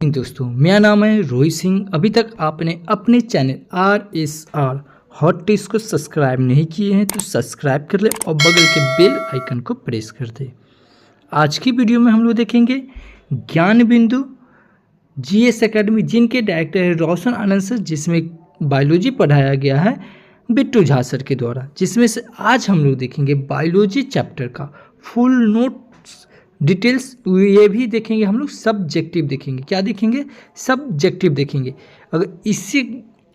दोस्तों, मेरा नाम है रोहित सिंह। अभी तक आपने अपने चैनल RSR हॉट टिप्स को सब्सक्राइब नहीं किए हैं तो सब्सक्राइब कर ले और बगल के बेल आइकन को प्रेस कर दे। आज की वीडियो में हम लोग देखेंगे ज्ञान बिंदु GS एकेडमी, जिनके डायरेक्टर है रोशन आनंद सर, जिसमें बायोलॉजी पढ़ाया गया है बिट्टू झा सर के द्वारा। जिसमें से आज हम लोग देखेंगे बायोलॉजी चैप्टर का फुल नोट डिटेल्स। ये भी देखेंगे हम लोग, सब्जेक्टिव देखेंगे। क्या देखेंगे? सब्जेक्टिव देखेंगे। अगर इसी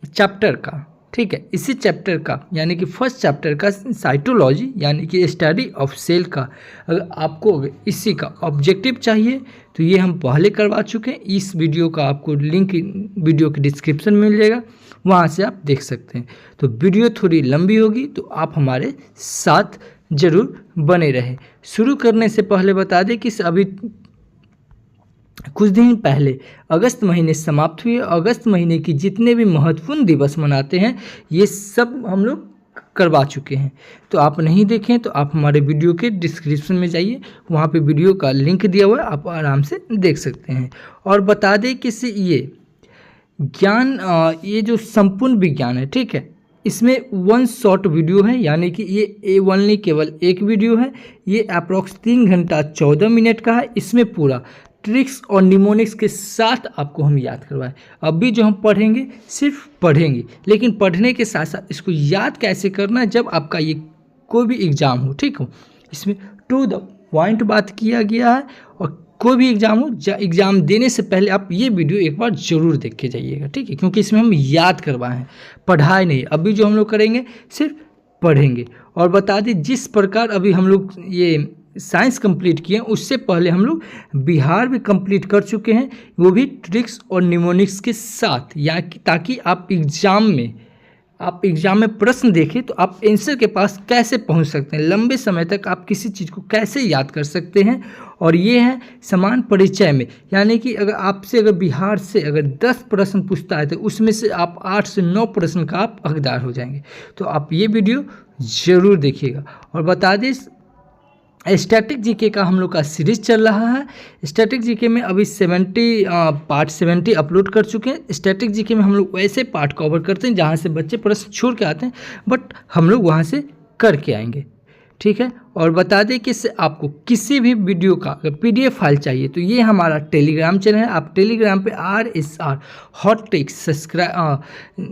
चैप्टर का, ठीक है, इसी चैप्टर का यानी कि फर्स्ट चैप्टर का साइटोलॉजी यानी कि स्टडी ऑफ सेल का, अगर आपको इसी का ऑब्जेक्टिव चाहिए तो ये हम पहले करवा चुके हैं। इस वीडियो का आपको लिंक वीडियो के डिस्क्रिप्शन में मिल जाएगा, वहाँ से आप देख सकते हैं। तो वीडियो थोड़ी लंबी होगी तो आप हमारे साथ जरूर बने रहे। शुरू करने से पहले बता दें कि अभी कुछ दिन पहले अगस्त महीने समाप्त हुए। अगस्त महीने की जितने भी महत्वपूर्ण दिवस मनाते हैं ये सब हम लोग करवा चुके हैं। तो आप नहीं देखें तो आप हमारे वीडियो के डिस्क्रिप्शन में जाइए, वहाँ पे वीडियो का लिंक दिया हुआ है, आप आराम से देख सकते हैं। और बता दें कि ये ज्ञान, ये जो संपूर्ण विज्ञान है, ठीक है, इसमें 1 शॉर्ट वीडियो है, यानी कि ये ओनली केवल एक वीडियो है। ये अप्रॉक्स 3 घंटा 14 मिनट का है। इसमें पूरा ट्रिक्स और निमोनिक्स के साथ आपको हम याद करवाएं। अभी जो हम पढ़ेंगे सिर्फ पढ़ेंगे, लेकिन पढ़ने के साथ साथ इसको याद कैसे करना है जब आपका ये कोई भी एग्ज़ाम हो, ठीक हो। इसमें टू द पॉइंट बात किया गया है। और कोई भी एग्ज़ाम हो, एग्ज़ाम देने से पहले आप ये वीडियो एक बार ज़रूर देख के जाइएगा, ठीक है, क्योंकि इसमें हम याद करवाए हैं, पढ़ाई नहीं। अभी जो हम लोग करेंगे सिर्फ पढ़ेंगे। और बता दें, जिस प्रकार अभी हम लोग ये साइंस कंप्लीट किए हैं, उससे पहले हम लोग बिहार भी कंप्लीट कर चुके हैं, वो भी ट्रिक्स और निमोनिक्स के साथ, या ताकि आप एग्ज़ाम में प्रश्न देखें तो आप आंसर के पास कैसे पहुंच सकते हैं, लंबे समय तक आप किसी चीज़ को कैसे याद कर सकते हैं। और ये है समान परिचय में, यानी कि अगर आपसे बिहार से 10 प्रश्न पूछता है तो उसमें से आप 8 से 9 प्रश्न का आप हकदार हो जाएंगे। तो आप ये वीडियो ज़रूर देखिएगा। और बता दें, स्टैटिक जीके का हम लोग का सीरीज चल रहा है। स्टैटिक जीके में अभी पार्ट 70 अपलोड कर चुके हैं। स्टैटिक जीके में हम लोग वैसे पार्ट कवर करते हैं जहाँ से बच्चे प्रश्न छोड़ के आते हैं, बट हम लोग वहाँ से करके आएंगे, ठीक है। और बता दें कि आपको किसी भी वीडियो का अगर PDF फाइल चाहिए तो ये हमारा टेलीग्राम चैनल है। आप टेलीग्राम पे RSR हॉट टिप्स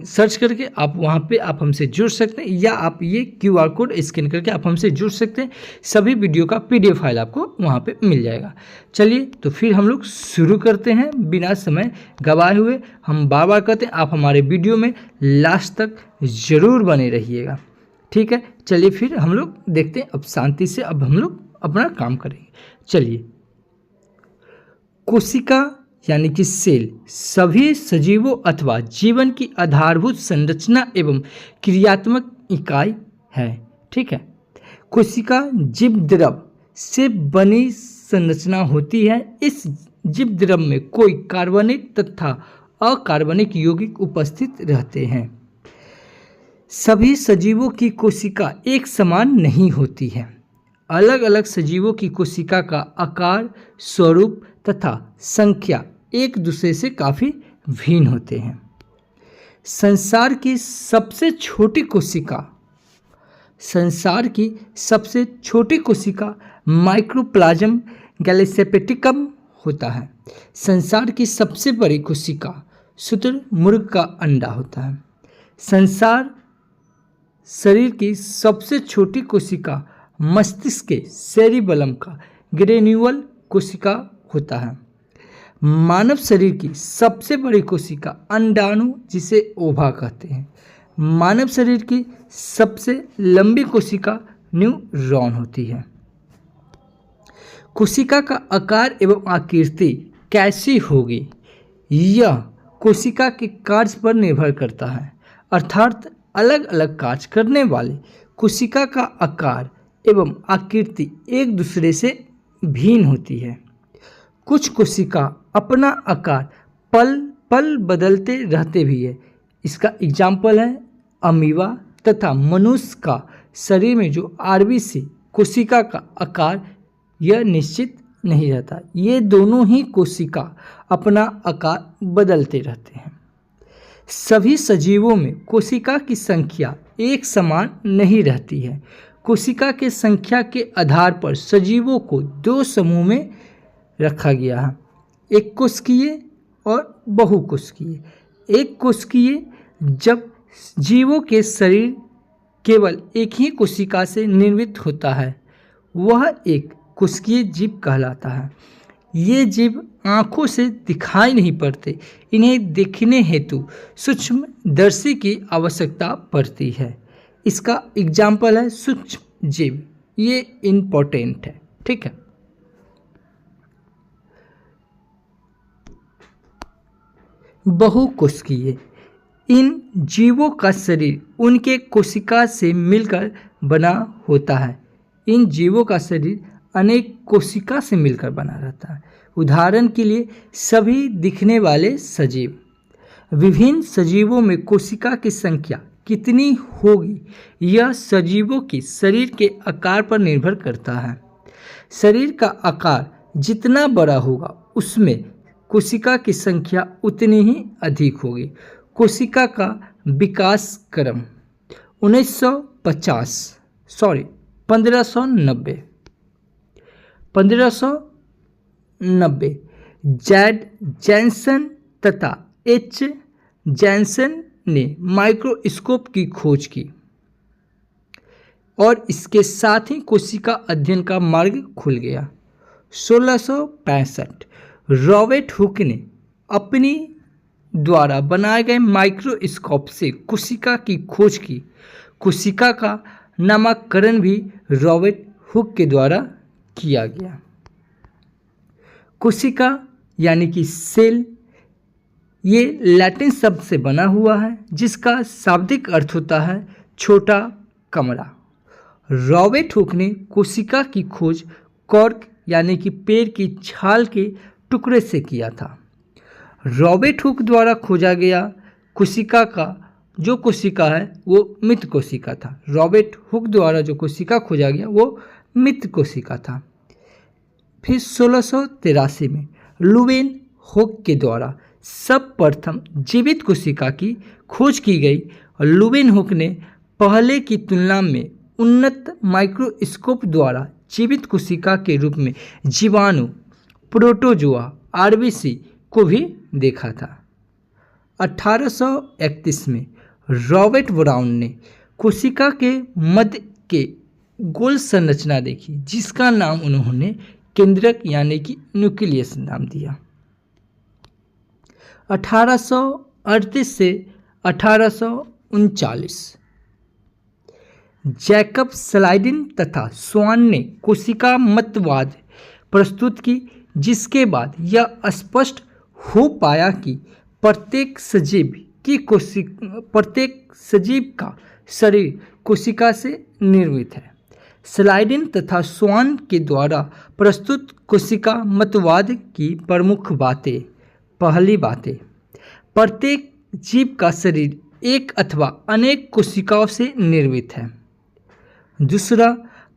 सर्च करके आप वहाँ पे आप हमसे जुड़ सकते हैं, या आप ये QR कोड स्कैन करके आप हमसे जुड़ सकते हैं। सभी वीडियो का PDF फाइल आपको वहाँ पे मिल जाएगा। चलिए तो फिर हम लोग शुरू करते हैं बिना समय गवाए हुए। हम बार बार कहते हैं आप हमारे वीडियो में लास्ट तक ज़रूर बने रहिएगा, ठीक है। चलिए फिर हम लोग देखते हैं, अब शांति से अब हम लोग अपना काम करेंगे। चलिए, कोशिका यानी कि सेल सभी सजीवों अथवा जीवन की आधारभूत संरचना एवं क्रियात्मक इकाई है, ठीक है। कोशिका जीव द्रव से बनी संरचना होती है। इस जीव द्रव में कोई कार्बनिक तथा अकार्बनिक यौगिक उपस्थित रहते हैं। सभी सजीवों की कोशिका एक समान नहीं होती है। अलग अलग सजीवों की कोशिका का आकार, स्वरूप तथा संख्या एक दूसरे से काफ़ी भिन्न होते हैं। संसार की सबसे छोटी कोशिका माइक्रोप्लाज्म गैलेसेप्टिकम होता है। संसार की सबसे बड़ी कोशिका शुतुरमुर्ग का अंडा होता है। शरीर की सबसे छोटी कोशिका मस्तिष्क के सेरिबलम का ग्रेन्यूल कोशिका होता है। मानव शरीर की सबसे बड़ी कोशिका अंडाणु, जिसे ओवा कहते हैं। मानव शरीर की सबसे लंबी कोशिका न्यूरॉन होती है। कोशिका का आकार एवं आकृति कैसी होगी, यह कोशिका के कार्य पर निर्भर करता है। अर्थात अलग अलग कार्य करने वाले कोशिका का आकार एवं आकृति एक दूसरे से भिन्न होती है। कुछ कोशिका अपना आकार पल पल बदलते रहते भी है। इसका एग्जाम्पल है अमीबा तथा मनुष्य का शरीर में जो RBC कोशिका का आकार यह निश्चित नहीं रहता। ये दोनों ही कोशिका अपना आकार बदलते रहते हैं। सभी सजीवों में कोशिका की संख्या एक समान नहीं रहती है। कोशिका के संख्या के आधार पर सजीवों को दो समूह में रखा गया है, एक कोशिकीय और बहुकोशिकीय। एक कोशिकीय जब जीवों के शरीर केवल एक ही कोशिका से निर्मित होता है, वह एक कोशिकीय जीव कहलाता है। ये जीव आँखों से दिखाई नहीं पड़ते, इन्हें देखने हेतु सूक्ष्मदर्शी की आवश्यकता पड़ती है। इसका एग्जाम्पल है सूक्ष्म जीव, ये इम्पोर्टेंट है, ठीक है। बहुकोशिकीय, इन जीवों का शरीर उनके कोशिका से मिलकर बना होता है। इन जीवों का शरीर अनेक कोशिका से मिलकर बना रहता है। उदाहरण के लिए सभी दिखने वाले सजीव। विभिन्न सजीवों में कोशिका की संख्या कितनी होगी, यह सजीवों की शरीर के आकार पर निर्भर करता है। शरीर का आकार जितना बड़ा होगा, उसमें कोशिका की संख्या उतनी ही अधिक होगी। कोशिका का विकास क्रम 1590 जैड जैनसन तथा एच जैनसन ने माइक्रोस्कोप की खोज की और इसके साथ ही कोशिका अध्ययन का मार्ग खुल गया। 1665 रॉबर्ट हुक ने अपनी द्वारा बनाए गए माइक्रोस्कोप से कोशिका की खोज की। कोशिका का नामकरण भी रॉबर्ट हुक के द्वारा किया गया। कोशिका यानी कि सेल, ये लैटिन शब्द से बना हुआ है जिसका शाब्दिक अर्थ होता है छोटा कमरा। रॉबर्ट हुक ने कोशिका की खोज कॉर्क यानी कि पेड़ की छाल के टुकड़े से किया था। रॉबर्ट हुक द्वारा खोजा गया कोशिका का जो कोशिका है वो मृत कोशिका था। रॉबर्ट हुक द्वारा जो कोशिका खोजा गया वो मृत कोशिका था। फिर 1683 में लुवेन हुक के द्वारा सर्वप्रथम जीवित कोशिका की खोज की गई और लुवेन हुक ने पहले की तुलना में उन्नत माइक्रोस्कोप द्वारा जीवित कोशिका के रूप में जीवाणु, प्रोटोजोआ, आरबीसी को भी देखा था। 1831 में रॉबर्ट ब्राउन ने कोशिका के मध्य के गोल संरचना देखी जिसका नाम उन्होंने केंद्रक यानी कि न्यूक्लियस नाम दिया। 1838 से 1839 जैकब स्लाइडिन तथा स्वान ने कोशिका मतवाद प्रस्तुत की, जिसके बाद यह स्पष्ट हो पाया कि प्रत्येक सजीव का शरीर कोशिका से निर्मित है। स्लाइडिन तथा स्वान के द्वारा प्रस्तुत कोशिका मतवाद की प्रमुख बातें। पहली बातें, प्रत्येक जीव का शरीर एक अथवा अनेक कोशिकाओं से निर्मित है। दूसरा,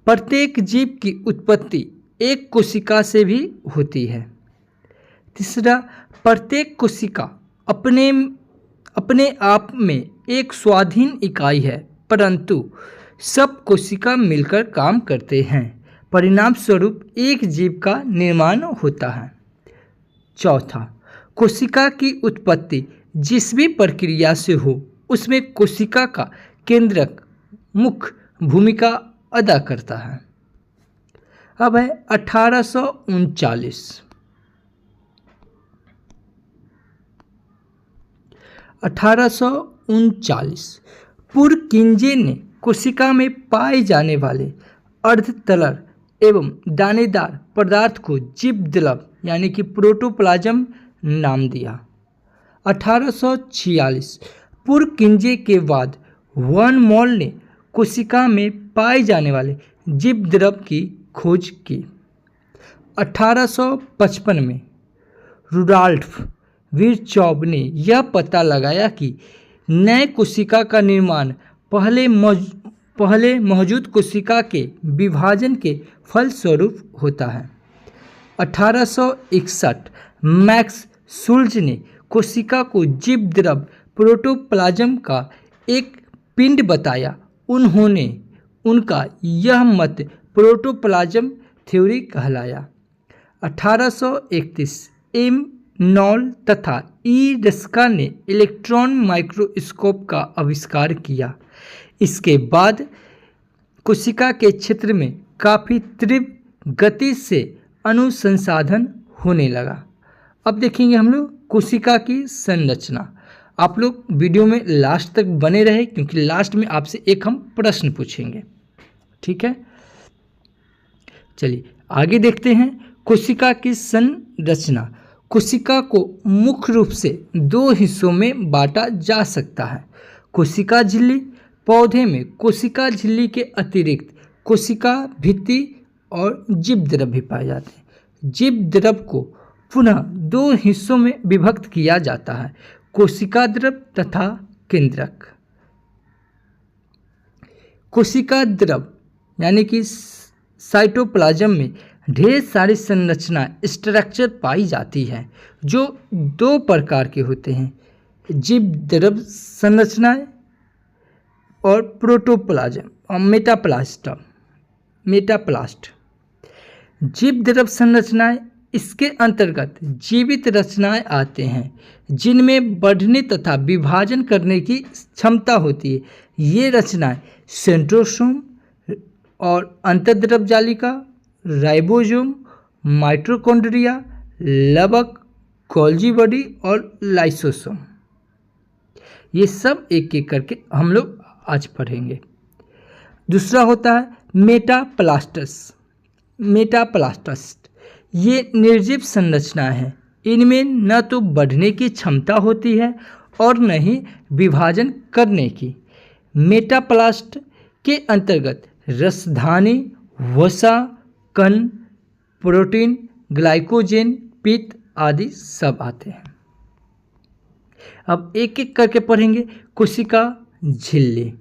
प्रत्येक जीव की उत्पत्ति एक कोशिका से भी होती है। तीसरा, प्रत्येक कोशिका अपने आप में एक स्वाधीन इकाई है, परंतु सब कोशिका मिलकर काम करते हैं, परिणाम स्वरूप एक जीव का निर्माण होता है। चौथा, कोशिका की उत्पत्ति जिस भी प्रक्रिया से हो उसमें कोशिका का केंद्रक मुख्य भूमिका अदा करता है। अब है 1839। 1839 पुरकिंजे ने कोशिका में पाए जाने वाले अर्धतलर एवं दानेदार पदार्थ को जीवद्रव यानी कि प्रोटोप्लाज्म नाम दिया। 1846 पुरकिंजे के बाद वन मॉल ने कोशिका में पाए जाने वाले जीवद्रव की खोज की। 1855 में रुडॉल्फ विर्चॉव ने यह पता लगाया कि नए कोशिका का निर्माण पहले मौजूद कोशिका के विभाजन के फलस्वरूप होता है। 1861 मैक्स शुल्ज ने कोशिका को जीव द्रव प्रोटोप्लाज्म का एक पिंड बताया। उन्होंने उनका यह मत प्रोटोप्लाज्म थ्योरी कहलाया। 1831 एम नॉल तथा ई रस्का ने इलेक्ट्रॉन माइक्रोस्कोप का आविष्कार किया। इसके बाद कोशिका के क्षेत्र में काफ़ी तीव्र गति से अनुसंधान होने लगा। अब देखेंगे हम लोग कोशिका की संरचना। आप लोग वीडियो में लास्ट तक बने रहे, क्योंकि लास्ट में आपसे एक हम प्रश्न पूछेंगे। ठीक है, चलिए आगे देखते हैं कोशिका की संरचना। कोशिका को मुख्य रूप से दो हिस्सों में बांटा जा सकता है। कोशिका झिल्ली। पौधे में कोशिका झिल्ली के अतिरिक्त कोशिका भित्ति और जीव द्रव भी पाए जाते हैं। जीव द्रव को पुनः दो हिस्सों में विभक्त किया जाता है, कोशिका द्रव तथा केंद्रक। कोशिका द्रव यानी कि साइटोप्लाज्म में ढेर सारी संरचना स्ट्रक्चर पाई जाती है, जो दो प्रकार के होते हैं, जीव द्रव संरचनाएं और प्रोटोप्लाज्म और मेटाप्लास्ट। जीव द्रव संरचनाएं, इसके अंतर्गत जीवित रचनाएं आते हैं जिनमें बढ़ने तथा विभाजन करने की क्षमता होती है। ये रचनाएं सेंट्रोसोम और अंतर्द्रव जालिका, राइबोसोम, माइटोकॉन्ड्रिया, लवक, गोल्गी बॉडी और लाइसोसोम, ये सब एक एक करके हम लोग आज पढ़ेंगे। दूसरा होता है मेटाप्लास्ट। ये निर्जीव संरचना है। इनमें न तो बढ़ने की क्षमता होती है और न ही विभाजन करने की। मेटाप्लास्ट के अंतर्गत रसधानी, वसा, कण, प्रोटीन, ग्लाइकोजेन, पित्त आदि सब आते हैं। अब एक एक करके पढ़ेंगे। कोशिका झिल्ली।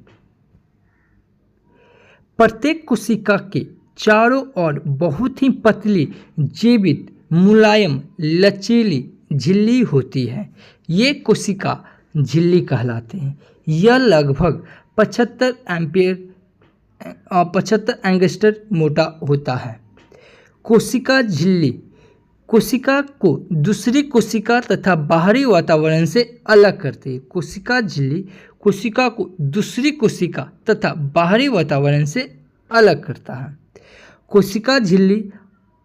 प्रत्येक कोशिका के चारों ओर बहुत ही पतली, जीवित, मुलायम, लचीली झिल्ली होती है। ये कोशिका झिल्ली कहलाते हैं। यह लगभग 75 एंगस्ट्रम मोटा होता है। कोशिका झिल्ली कोशिका को दूसरी कोशिका तथा बाहरी वातावरण से अलग करती है। कोशिका झिल्ली कोशिका को दूसरी कोशिका तथा बाहरी वातावरण से अलग करता है। कोशिका झिल्ली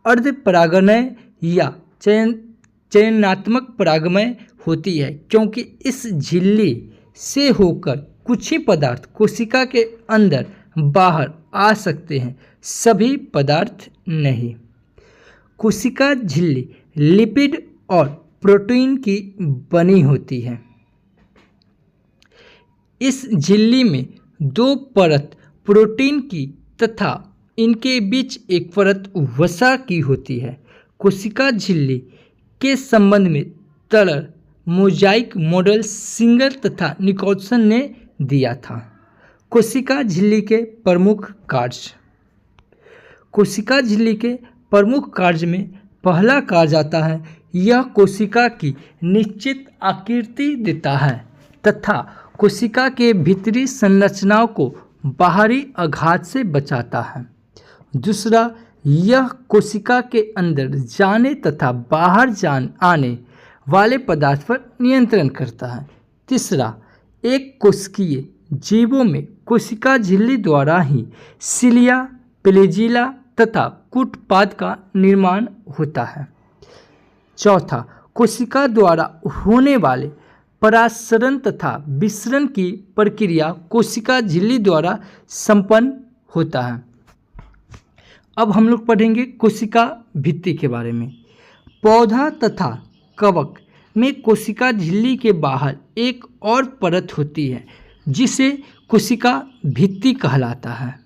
अर्धपरागमय या चयनात्मक परागमय होती है, क्योंकि इस झिल्ली से होकर कुछ ही पदार्थ कोशिका के अंदर बाहर आ सकते हैं, सभी पदार्थ नहीं। कोशिका झिल्ली लिपिड और प्रोटीन की बनी होती है। इस झिल्ली में दो परत प्रोटीन की तथा इनके बीच एक परत वसा की होती है। कोशिका झिल्ली के संबंध में तरल मोजाइक मॉडल सिंगर तथा निकोलसन ने दिया था। कोशिका झिल्ली के प्रमुख कार्य। कोशिका झिल्ली के प्रमुख कार्य में पहला कार्य आता है, यह कोशिका की निश्चित आकृति देता है तथा कोशिका के भीतरी संरचनाओं को बाहरी आघात से बचाता है। दूसरा, यह कोशिका के अंदर जाने तथा बाहर आने वाले पदार्थ पर नियंत्रण करता है। तीसरा, एक कोशिकीय जीवों में कोशिका झिल्ली द्वारा ही सिलिया, प्लेजिला तथा कूटपाद का निर्माण होता है। चौथा, कोशिका द्वारा होने वाले परासरण तथा विसरण की प्रक्रिया कोशिका झिल्ली द्वारा संपन्न होता है। अब हम लोग पढ़ेंगे कोशिका भित्ति के बारे में। पौधा तथा कवक में कोशिका झिल्ली के बाहर एक और परत होती है, जिसे कोशिका भित्ति कहलाता है।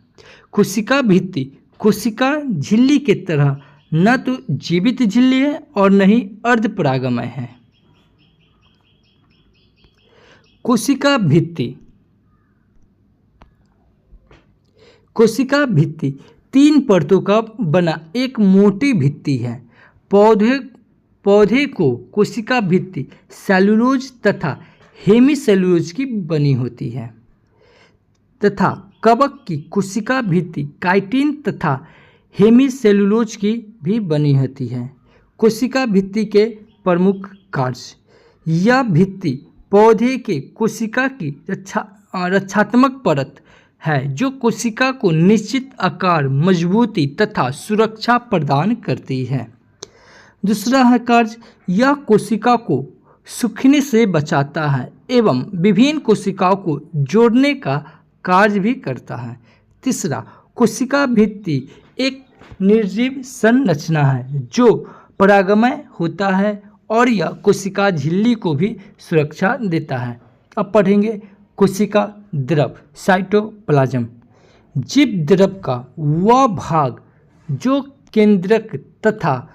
कोशिका भित्ति कोशिका झिल्ली के तरह न तो जीवित झिल्ली है और न ही अर्धपरागमय है। कोशिका भित्ति तीन परतों का बना एक मोटी भित्ति है। पौधे को कोशिका भित्ति सेलुलोज तथा हेमीसेलुलोज की बनी होती है तथा कवक की कोशिका भित्ति काइटिन तथा हेमीसेलुलोज की भी बनी होती है। कोशिका भित्ति के प्रमुख कार्य। यह भित्ति पौधे के कोशिका की रक्षात्मक परत है जो कोशिका को निश्चित आकार, मजबूती तथा सुरक्षा प्रदान करती है। दूसरा है कार्य, यह कोशिका को सूखने से बचाता है एवं विभिन्न कोशिकाओं को जोड़ने का कार्य भी करता है। तीसरा, कोशिका भित्ति एक निर्जीव संरचना है जो परागमय होता है और यह कोशिका झिल्ली को भी सुरक्षा देता है। अब पढ़ेंगे कोशिका द्रव, साइटोप्लाज्म। जीव द्रव का वह भाग जो केंद्रक तथा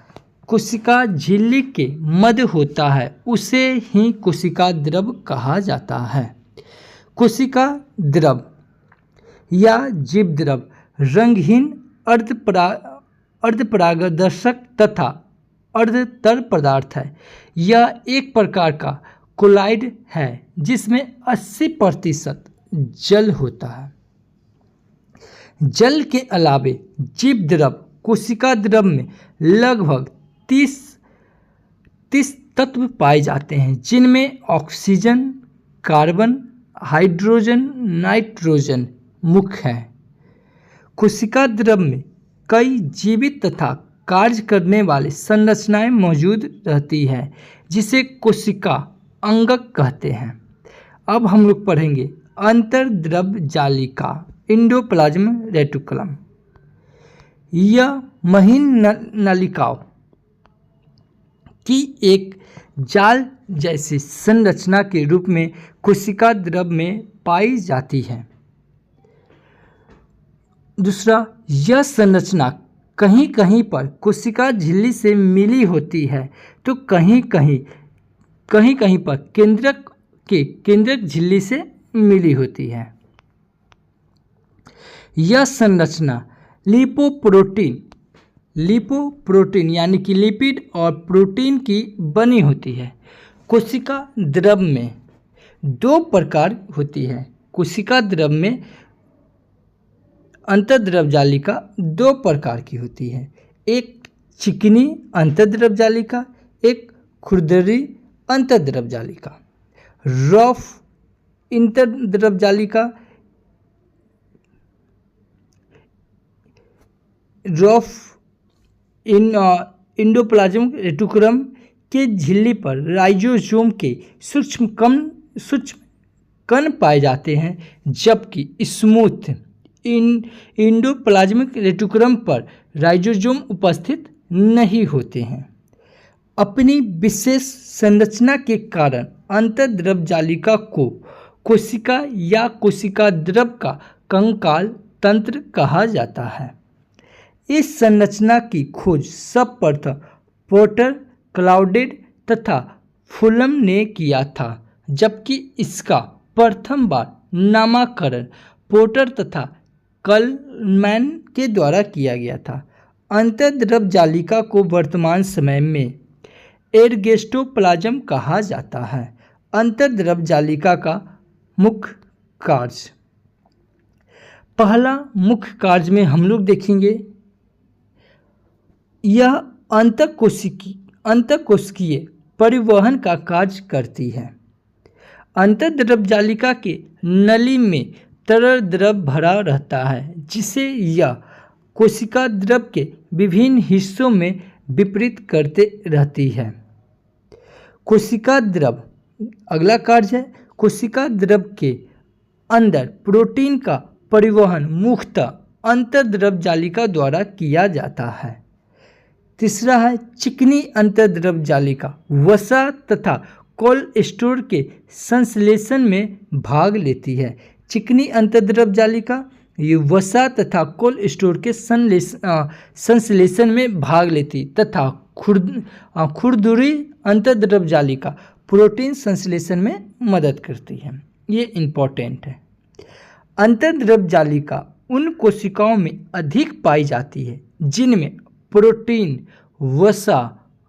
कोशिका झिल्ली के मध्य होता है उसे ही कोशिका द्रव कहा जाता है। कोशिका द्रव या जीव द्रव रंगहीन, अर्धपरागदर्शक तथा अर्धतर पदार्थ है। यह एक प्रकार का कोलाइड है जिसमें 80% जल होता है। जल के अलावे जीव द्रव कोशिका द्रव में लगभग 30 तत्व पाए जाते हैं जिनमें ऑक्सीजन, कार्बन, हाइड्रोजन, नाइट्रोजन मुख्य है। कोशिका द्रव में कई जीवित तथा कार्य करने वाले संरचनाएं मौजूद रहती है जिसे कोशिका अंगक कहते हैं। अब हम लोग पढ़ेंगे अंतर्द्रव जालिका, एंडोप्लाज्म रेटिकुलम। यह महीन नलिकाओं की एक जाल जैसी संरचना के रूप में कोशिका द्रव में पाई जाती है। दूसरा, यह संरचना कहीं कहीं पर कोशिका झिल्ली से मिली होती है तो कहीं कहीं पर केंद्रक झिल्ली से मिली होती है। यह संरचना लिपोप्रोटीन यानी कि लिपिड और प्रोटीन की बनी होती है। कोशिका द्रव में 2 प्रकार होती है। कोशिका द्रव में अंतर्द्रव जालिका 2 प्रकार की होती है, एक चिकनी अंतर्द्रव जालिका, एक खुरदरी अंतर्द्रव जालिका। रफ इंटरद्रव जालिका एंडोप्लाज्म रेटिकुलम के झिल्ली पर राइजोसोम के सूक्ष्म कण पाए जाते हैं जबकि स्मूथ एंडोप्लाज्मिक रेटिकुलम पर राइजोसोम उपस्थित नहीं होते हैं। अपनी विशेष संरचना के कारण अंतर्द्रव जालिका को कोशिका या कोशिका द्रव का कंकाल तंत्र कहा जाता है। इस संरचना की खोज सर्वप्रथम पोर्टर, क्लाउडेड तथा फुलम ने किया था, जबकि इसका प्रथम बार नामकरण पोर्टर तथा कलमैन के द्वारा किया गया था। अंतर्द्रव जालिका को वर्तमान समय में एर्गोस्टोप्लाज्म कहा जाता है। अंतर्द्रव जालिका का मुख्य कार्य। पहला मुख्य कार्य में हम लोग देखेंगे यह अंतःकोशिकीय परिवहन का कार्य करती है। अंतर्द्रव जालिका के नली में तरल द्रव भरा रहता है जिसे यह कोशिका द्रव के विभिन्न हिस्सों में वितरित करते रहती है। कोशिका द्रव, अगला कार्य है कोशिका द्रव के अंदर प्रोटीन का परिवहन मुख्यतः अंतर्द्रव जालिका द्वारा किया जाता है। तीसरा है चिकनी अंतर्द्रव जालिका वसा तथा कोल्ड स्टोर के संश्लेषण में भाग लेती है। चिकनी अंतर्द्रव जालिका ये वसा तथा कोल्ड स्टोर के संश्लेषण में भाग लेती तथा खुरदुरी अंतर्द्रव जालिका प्रोटीन संश्लेषण में मदद करती है। ये इम्पोर्टेंट है। अंतर्द्रव जालिका उन कोशिकाओं में अधिक पाई जाती है जिनमें प्रोटीन, वसा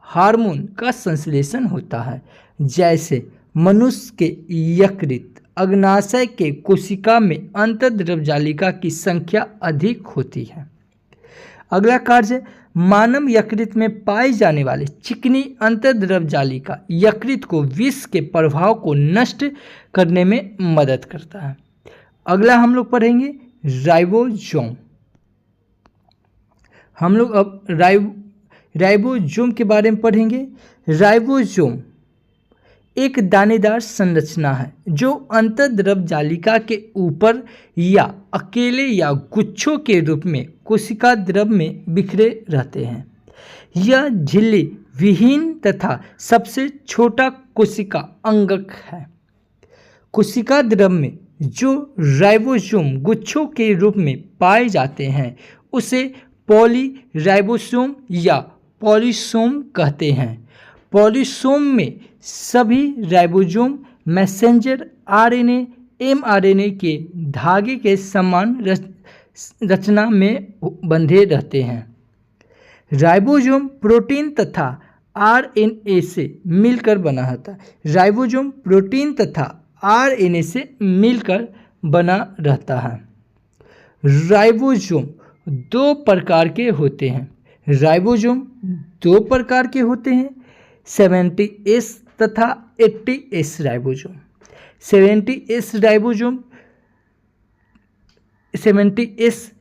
हार्मोन का संश्लेषण होता है, जैसे मनुष्य के यकृत अग्नाशय के कोशिका में अंतर्द्रव जालिका की संख्या अधिक होती है। अगला कार्य, मानव यकृत में पाई जाने वाली चिकनी अंतर्द्रव जालिका यकृत को विष के प्रभाव को नष्ट करने में मदद करता है। अगला हम लोग पढ़ेंगे राइबोसोम। हम लोग अब राइबोसोम के बारे में पढ़ेंगे। राइबोसोम एक दानेदार संरचना है जो अंतर्द्रव जालिका के ऊपर या अकेले या गुच्छों के रूप में कोशिका द्रव में बिखरे रहते हैं। यह झिल्ली विहीन तथा सबसे छोटा कोशिका अंगक है। कोशिका द्रव में जो राइबोसोम गुच्छों के रूप में पाए जाते हैं उसे पॉलीराइबोसोम या पॉलीसोम कहते हैं। पॉलीसोम में सभी राइबोसोम मैसेंजर आरएनए एमआरएनए के धागे के समान रचना में बंधे रहते हैं। राइबोसोम प्रोटीन तथा आरएनए से मिलकर बना होता है। राइबोसोम प्रोटीन तथा आरएनए से मिलकर बना रहता है। राइबोसोम दो प्रकार के होते हैं। राइबोसोम दो प्रकार के होते हैं, 70S तथा 80S राइबोसोम। 70S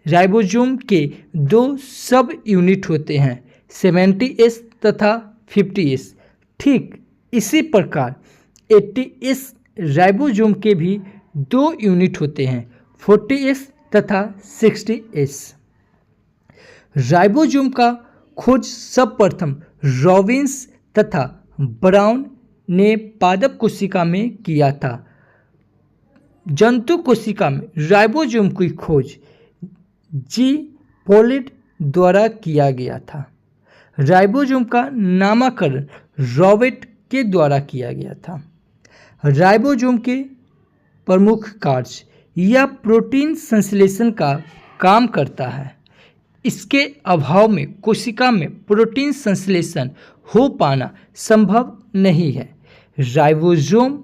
राइबोसोम के दो सब यूनिट होते हैं, 70S तथा 50S। ठीक इसी प्रकार 80S राइबोसोम के भी दो यूनिट होते हैं, 40S तथा 60S। राइबोसोम का खोज सर्वप्रथम रॉबिन्स तथा ब्राउन ने पादप कोशिका में किया था। जंतु कोशिका में राइबोसोम की खोज जी पोलेट द्वारा किया गया था। राइबोसोम का नामकरण रॉबर्ट के द्वारा किया गया था। राइबोसोम के प्रमुख कार्य, यह प्रोटीन संश्लेषण का काम करता है। इसके अभाव में कोशिका में प्रोटीन संश्लेषण हो पाना संभव नहीं है। राइबोसोम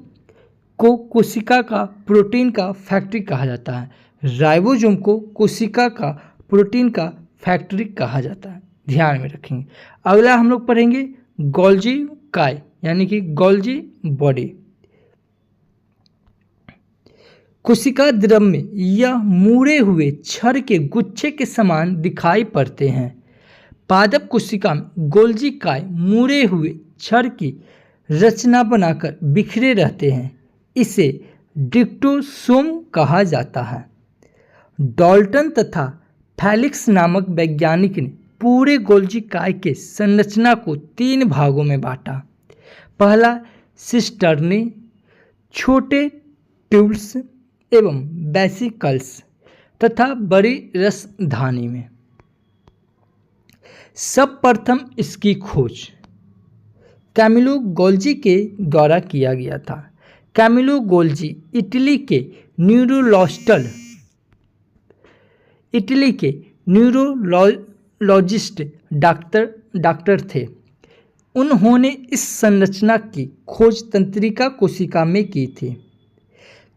को कोशिका का प्रोटीन का फैक्ट्री कहा जाता है। राइबोसोम को कोशिका का प्रोटीन का फैक्ट्री कहा जाता है, ध्यान में रखेंगे। अगला हम लोग पढ़ेंगे गोल्जी काय यानी कि गोल्जी बॉडी। कोशिका द्रव में यह मुड़े हुए छड़ के गुच्छे के समान दिखाई पड़ते हैं। पादप कोशिका में गोल्जी काय मुड़े हुए छड़ की रचना बनाकर बिखरे रहते हैं। इसे डिक्टोसोम कहा जाता है। डाल्टन तथा फेलिक्स नामक वैज्ञानिक ने पूरे गोल्जी काय के संरचना को 3 भागों में बांटा। पहला सिस्टर्नी, छोटे ट्यूब्स एवं वेसिकल्स तथा बड़ी रसधानी में। सर्वप्रथम इसकी खोज कैमिलो गोल्जी के द्वारा किया गया था। कैमिलो गोल्जी इटली के न्यूरोलॉजिस्ट डॉक्टर थे। उन्होंने इस संरचना की खोज तंत्रिका कोशिका में की थी।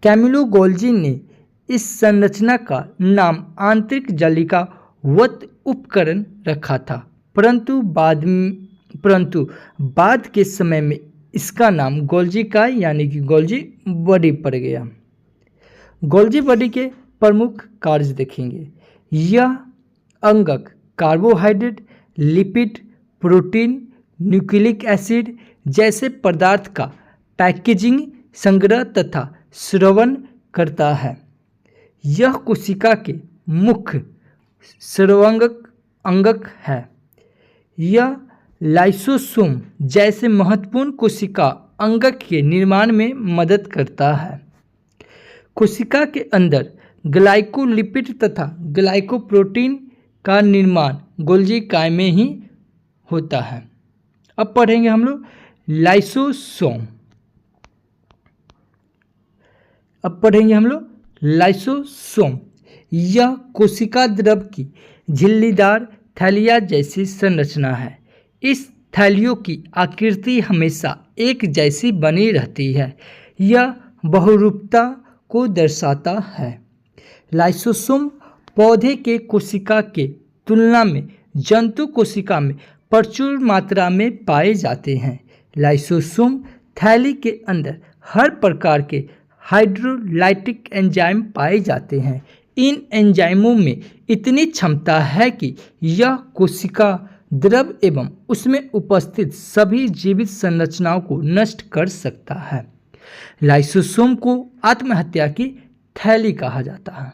कैमिलो गोल्जी ने इस संरचना का नाम आंतरिक जालिका वत उपकरण रखा था, परंतु बाद के समय में इसका नाम गोल्जी काय यानी कि गोल्जी बॉडी पड़ गया। गोल्जी बॉडी के प्रमुख कार्य देखेंगे। यह अंगक carbohydrate, lipid, protein, nucleic acid जैसे पदार्थ का पैकेजिंग, संग्रह तथा स्रवण करता है। यह कोशिका के मुख्य स्रवंगक अंगक है। यह लाइसोसोम जैसे महत्वपूर्ण कोशिका अंगक के निर्माण में मदद करता है। कोशिका के अंदर ग्लाइकोलिपिड तथा ग्लाइकोप्रोटीन का निर्माण गोल्जी काय में ही होता है। अब पढ़ेंगे हम लोग लाइसोसोम। लाइसोसोम यह कोशिका द्रव की झिल्लीदार थैलिया जैसी संरचना है। इस थैलियों की आकृति हमेशा एक जैसी बनी रहती है। यह बहुरूपता को दर्शाता है। लाइसोसोम पौधे के कोशिका के तुलना में जंतु कोशिका में प्रचुर मात्रा में पाए जाते हैं। लाइसोसोम थैली के अंदर हर प्रकार के हाइड्रोलाइटिक एंजाइम पाए जाते हैं। इन एंजाइमों में इतनी क्षमता है कि यह कोशिका द्रव एवं उसमें उपस्थित सभी जीवित संरचनाओं को नष्ट कर सकता है। लाइसोसोम को आत्महत्या की थैली कहा जाता है।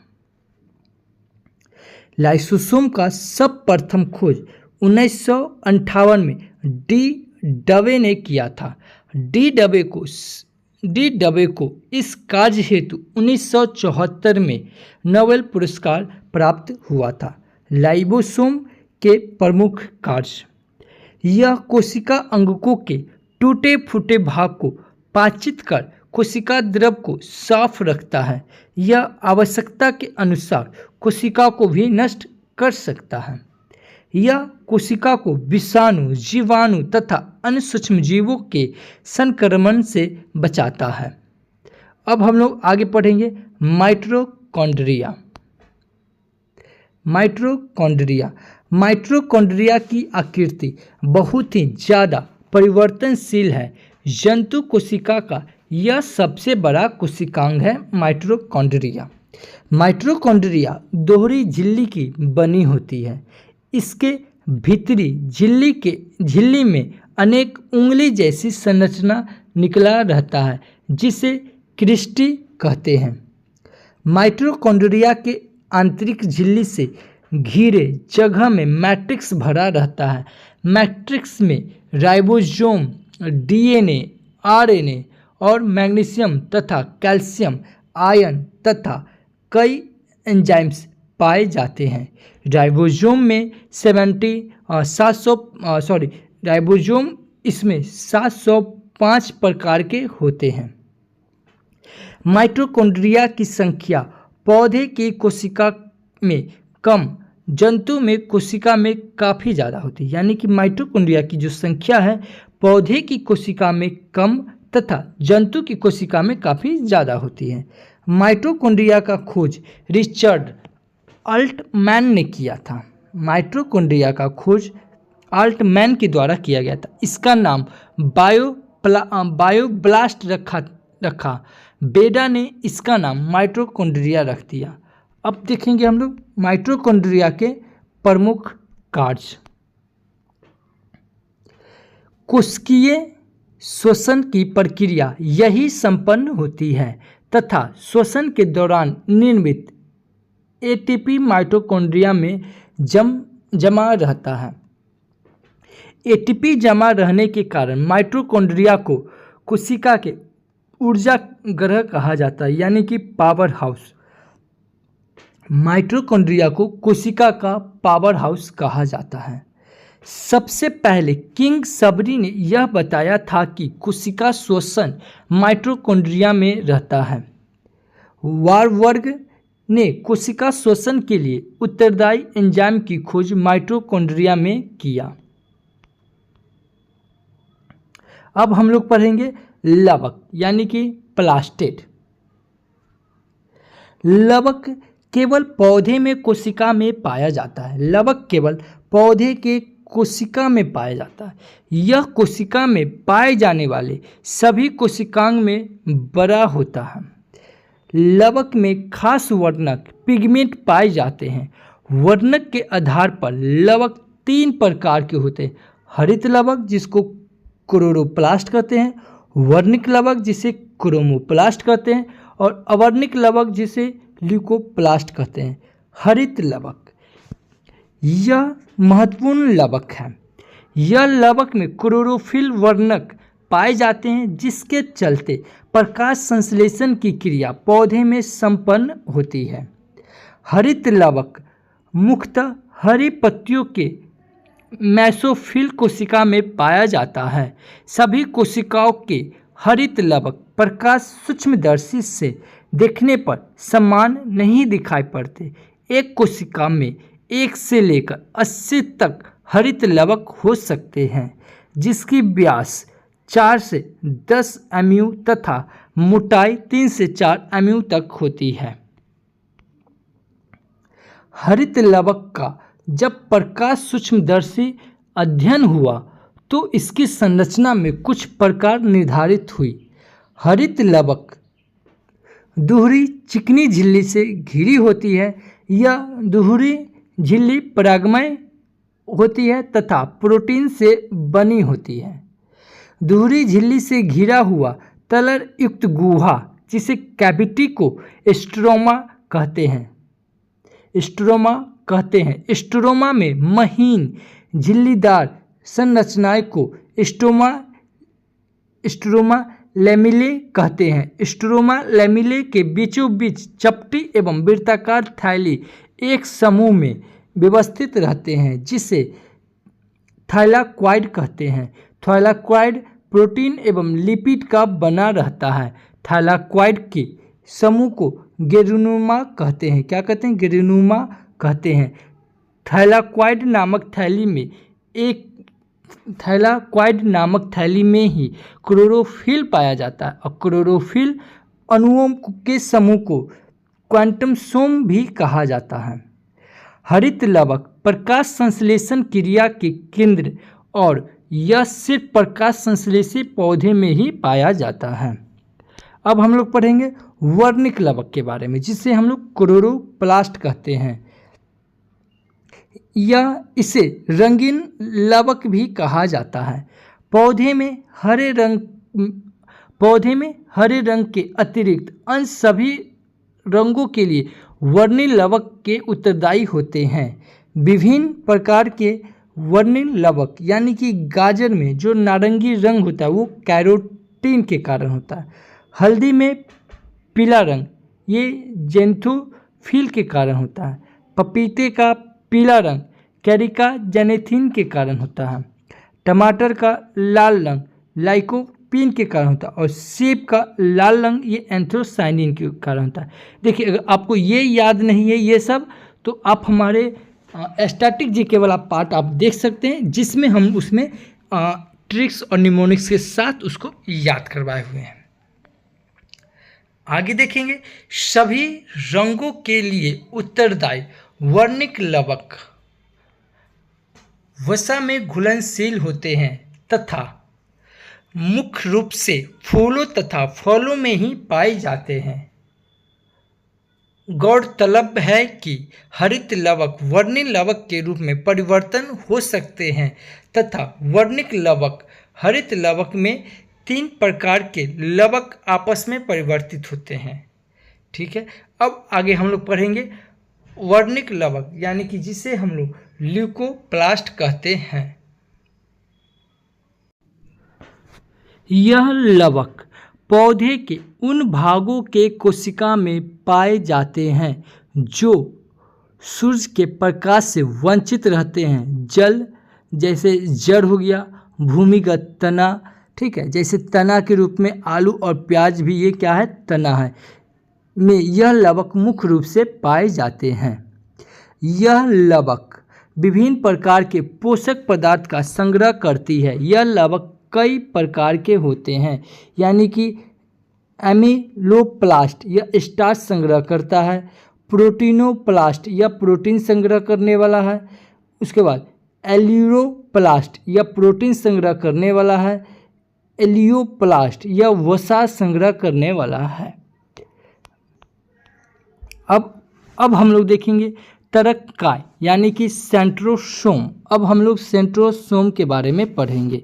लाइसोसोम का सर्वप्रथम खोज 1958 में डी डवे ने किया था। डी डवे को इस कार्य हेतु 1974 में नोबेल पुरस्कार प्राप्त हुआ था। लाइसोसोम के प्रमुख कार्य: यह कोशिका अंगकों के टूटे फूटे भाग को पाचित कर कोशिका द्रव को साफ रखता है। यह आवश्यकता के अनुसार कोशिका को भी नष्ट कर सकता है। यह कोशिका को विषाणु, जीवाणु तथा अन्य सूक्ष्मजीवों के संक्रमण से बचाता है। अब हम लोग आगे पढ़ेंगे माइटोकॉन्ड्रिया। माइटोकॉन्ड्रिया की आकृति बहुत ही ज़्यादा परिवर्तनशील है। जंतु कोशिका का यह सबसे बड़ा कोशिकांग है माइटोकॉन्ड्रिया। माइटोकॉन्ड्रिया दोहरी झिल्ली की बनी होती है। इसके भीतरी झिल्ली में अनेक उंगली जैसी संरचना निकला रहता है, जिसे क्रिस्टी कहते हैं। माइटोकॉन्ड्रिया के आंतरिक झिल्ली से घिरे जगह में मैट्रिक्स भरा रहता है। मैट्रिक्स में राइबोसोम, डीएनए, आरएनए और मैग्नीशियम तथा कैल्शियम आयन तथा कई एंजाइम्स पाए जाते हैं। राइबोसोम में 705 प्रकार के होते हैं। माइटोकॉन्ड्रिया की संख्या पौधे की कोशिका में कम, जंतु में कोशिका में काफ़ी ज़्यादा होती है। यानी कि माइटोकॉन्ड्रिया की जो संख्या है पौधे की कोशिका में कम तथा जंतु की कोशिका में काफ़ी ज़्यादा होती है। माइटोकॉन्ड्रिया का खोज रिचर्ड अल्टमैन ने किया था। माइटोकॉन्ड्रिया का खोज अल्टमैन के द्वारा किया गया था। इसका नाम बायोब्लास्ट रखा। बेडा ने इसका नाम माइटोकॉन्ड्रिया रख दिया। अब देखेंगे हम लोग माइटोकॉन्ड्रिया के प्रमुख कार्य। कोशिकीय श्वसन की प्रक्रिया यही संपन्न होती है तथा श्वसन के दौरान निर्मित एटीपी माइटोकॉन्ड्रिया में जमा रहता है। एटीपी जमा रहने के कारण माइटोकॉन्ड्रिया को कोशिका के ऊर्जा ग्रह कहा जाता है, यानी कि पावर हाउस। माइटोकॉन्ड्रिया को कोशिका का पावर हाउस कहा जाता है। सबसे पहले किंगसबरी ने यह बताया था कि कोशिका श्वसन माइटोकॉन्ड्रिया में रहता है। वारबर्ग ने कोशिका श्वसन के लिए उत्तरदायी एंजाइम की खोज माइटोकॉन्ड्रिया में किया। अब हम लोग पढ़ेंगे लवक, यानी कि प्लास्टिड। लवक केवल पौधे में कोशिका में पाया जाता है। लवक केवल पौधे के कोशिका में पाया जाता है। यह कोशिका में पाए जाने वाले सभी कोशिकांग में बड़ा होता है। लवक में खास वर्णक पिगमेंट पाए जाते हैं। वर्णक के आधार पर लवक 3 प्रकार के होते हैं। हरित लवक, जिसको क्लोरोप्लास्ट कहते हैं, वर्णिक लवक जिसे क्रोमोप्लास्ट कहते हैं, और अवर्णिक लवक जिसे ल्यूकोप्लास्ट कहते हैं। हरित लवक यह महत्वपूर्ण लवक है। यह लवक में क्लोरोफिल वर्णक पाए जाते हैं, जिसके चलते प्रकाश संश्लेषण की क्रिया पौधे में संपन्न होती है। हरित लवक मुख्यतः हरी पत्तियों के मेसोफिल कोशिका में पाया जाता है। सभी कोशिकाओं के हरित लवक प्रकाश सूक्ष्मदर्शी से देखने पर समान नहीं दिखाई पड़ते। एक कोशिका में 1 से लेकर 80 तक हरित लवक हो सकते हैं। जिसकी व्यास 4 से 10 mu तथा मोटाई 3 से 4 mu तक होती है। हरित लवक का जब प्रकाश सूक्ष्मदर्शी अध्ययन हुआ तो इसकी संरचना में कुछ प्रकार निर्धारित हुई। हरित लवक दोहरी चिकनी झिल्ली से घिरी होती है। यह दोहरी झिल्ली परागमय होती है तथा प्रोटीन से बनी होती है। दोहरी झिल्ली से घिरा हुआ तलर युक्त गुहा जिसे कैविटी को स्ट्रोमा कहते हैं। स्ट्रोमा में महीन झिल्लीदार संरचनाएं को स्ट्रोमा लैमिले कहते हैं। स्ट्रोमा लैमिले के बीचों बीच चपटी एवं वृत्ताकार थैली एक समूह में व्यवस्थित रहते हैं जिसे थाइलाक्वाइड कहते हैं। थाइलाक्वाइड प्रोटीन एवं लिपिड का बना रहता है। थाइलाक्वाइड के समूह को गेरुनुमा कहते हैं। क्या कहते हैं? गेरुनुमा कहते हैं। थाइलाक्वाइड नामक थैली में ही क्लोरोफिल पाया जाता है और क्लोरोफिल अणुओं के समूह को क्वांटमसोम भी कहा जाता है। हरित लवक प्रकाश संश्लेषण क्रिया के केंद्र और यह सिर्फ प्रकाश संश्लेषी पौधे में ही पाया जाता है। अब हम लोग पढ़ेंगे वर्णिक लवक के बारे में, जिसे हम लोग क्लोरोप्लास्ट कहते हैं। यह इसे रंगीन लवक भी कहा जाता है। पौधे में हरे रंग के अतिरिक्त अन्य सभी रंगों के लिए वर्णिल लवक के उत्तरदायी होते हैं। विभिन्न प्रकार के वर्णिल लवक यानी कि गाजर में जो नारंगी रंग होता है वो कैरोटीन के कारण होता है। हल्दी में पीला रंग ये जेंथोफिल के कारण होता है। पपीते का पीला रंग कैरिका जेनेथिन के कारण होता है। टमाटर का लाल रंग लाइकोपीन के कारण होता है और सेब का लाल रंग ये एंथ्रोसाइनिन के कारण होता है। देखिए, अगर आपको ये याद नहीं है ये सब, तो आप हमारे स्टैटिक जीके वाला पार्ट आप देख सकते हैं, जिसमें हम उसमें ट्रिक्स और निमोनिक्स के साथ उसको याद करवाए हुए हैं। आगे देखेंगे, सभी रंगों के लिए उत्तरदायी वर्णिक लवक वसा में घुलनशील होते हैं तथा मुख्य रूप से फूलों तथा फलों में ही पाए जाते हैं। गौरतलब है कि हरित लवक वर्णिल लवक के रूप में परिवर्तन हो सकते हैं तथा वर्णिक लवक हरित लवक में 3 प्रकार के लवक आपस में परिवर्तित होते हैं। ठीक है, अब आगे हम लोग पढ़ेंगे वर्णिक लवक यानी कि जिसे हम लोग ल्यूकोप्लास्ट कहते हैं। यह लवक पौधे के उन भागों के कोशिका में पाए जाते हैं जो सूर्य के प्रकाश से वंचित रहते हैं। जल जैसे जड़ हो गया, भूमिगत तना, ठीक है, जैसे तना के रूप में आलू और प्याज भी ये क्या है? तना है, में यह लवक मुख्य रूप से पाए जाते हैं। यह लवक विभिन्न प्रकार के पोषक पदार्थ का संग्रह करती है। यह लवक कई प्रकार के होते हैं, यानी कि एमिलोप्लास्ट यह स्टार्च संग्रह करता है। प्रोटीनोप्लास्ट यह प्रोटीन संग्रह करने वाला है। उसके बाद एलियोप्लास्ट यह प्रोटीन संग्रह करने वाला है। एलियोप्लास्ट यह वसा संग्रह करने वाला है। अब हम लोग देखेंगे तरक्काय यानी कि सेंट्रोसोम। अब हम लोग सेंट्रोसोम के बारे में पढ़ेंगे।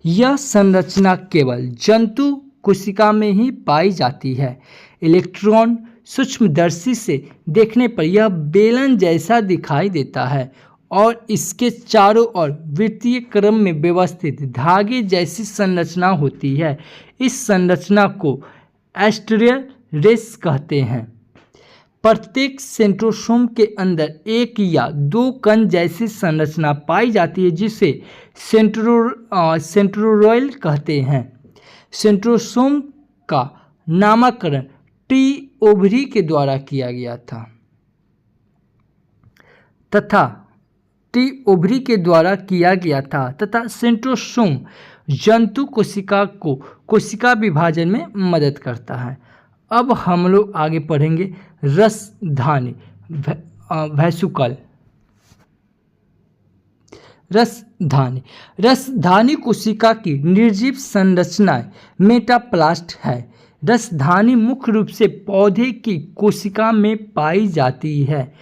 यह संरचना केवल जंतु कोशिका में ही पाई जाती है। इलेक्ट्रॉन सूक्ष्मदर्शी से देखने पर यह बेलन जैसा दिखाई देता है और इसके चारों ओर वृत्तीय क्रम में व्यवस्थित धागे जैसी संरचना होती है। इस संरचना को एस्टेरियल रेस कहते हैं। प्रत्येक सेंट्रोसोम के अंदर 1 या 2 कण जैसी संरचना पाई जाती है जिसे सेंट्रोरॉयल कहते हैं। सेंट्रोसोम का नामकरण टी ओवरी के द्वारा किया गया था तथा टी ओवरी के द्वारा किया गया था तथा सेंट्रोसोम जंतु कोशिका को कोशिका विभाजन में मदद करता है। अब हम लोग आगे पढ़ेंगे रसधानी वैसिकल। रसधानी कोशिका की निर्जीव संरचनाएं मेटाप्लास्ट है। रसधानी मुख्य रूप से पौधे की कोशिका में पाई जाती है।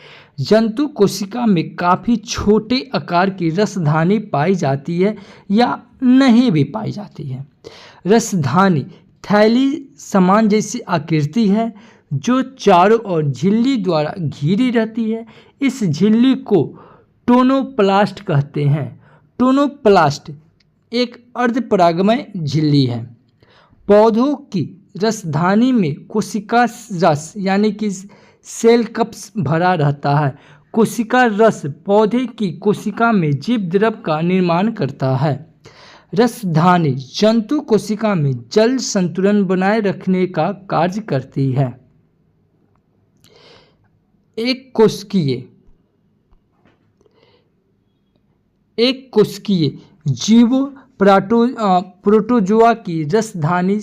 जंतु कोशिका में काफ़ी छोटे आकार की रसधानी पाई जाती है या नहीं भी पाई जाती है। रसधानी थैली समान जैसी आकृति है जो चारों ओर झिल्ली द्वारा घिरी रहती है। इस झिल्ली को टोनोप्लास्ट कहते हैं। टोनोप्लास्ट एक अर्धपरागमय झिल्ली है। पौधों की रसधानी में कोशिका रस यानी कि सेल कप्स भरा रहता है। कोशिका रस पौधे की कोशिका में जीव द्रव का निर्माण करता है। रसधानी जंतु कोशिका में जल संतुलन बनाए रखने का कार्य करती है। एक कोशिकीय जीवों प्रोटोजोआ की रसधानी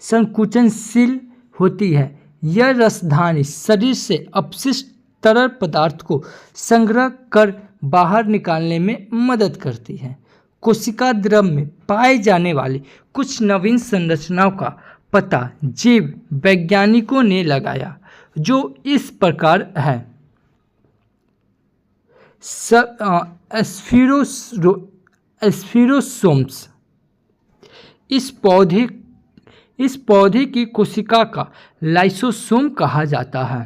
संकुचनशील होती है। यह रसधानी शरीर से अपशिष्ट तरल पदार्थ को संग्रह कर बाहर निकालने में मदद करती है। कोशिका द्रव में पाए जाने वाली कुछ नवीन संरचनाओं का पता जीव वैज्ञानिकों ने लगाया जो इस प्रकार है। एस्फिरोसोम्स इस पौधे की कोशिका का लाइसोसोम कहा जाता है।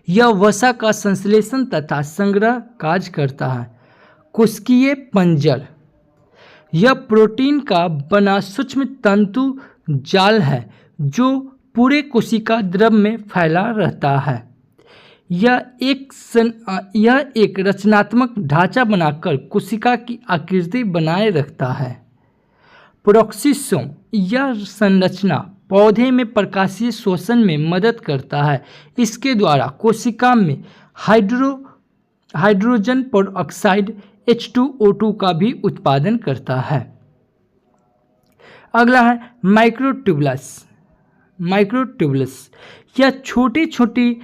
यह वसा का संश्लेषण तथा संग्रह कार्य करता है। कोशिकीय पंजर यह प्रोटीन का बना सूक्ष्म तंतु जाल है जो पूरे कोशिका द्रव में फैला रहता है। यह एक रचनात्मक ढांचा बनाकर कोशिका की आकृति बनाए रखता है। प्रोक्सिसोम यह संरचना पौधे में प्रकाशीय शोषण में मदद करता है। इसके द्वारा कोशिका में हाइड्रोजन पेरोक्साइड H2O2 का भी उत्पादन करता है। अगला है माइक्रोट्यूबुलस यह छोटी छोटी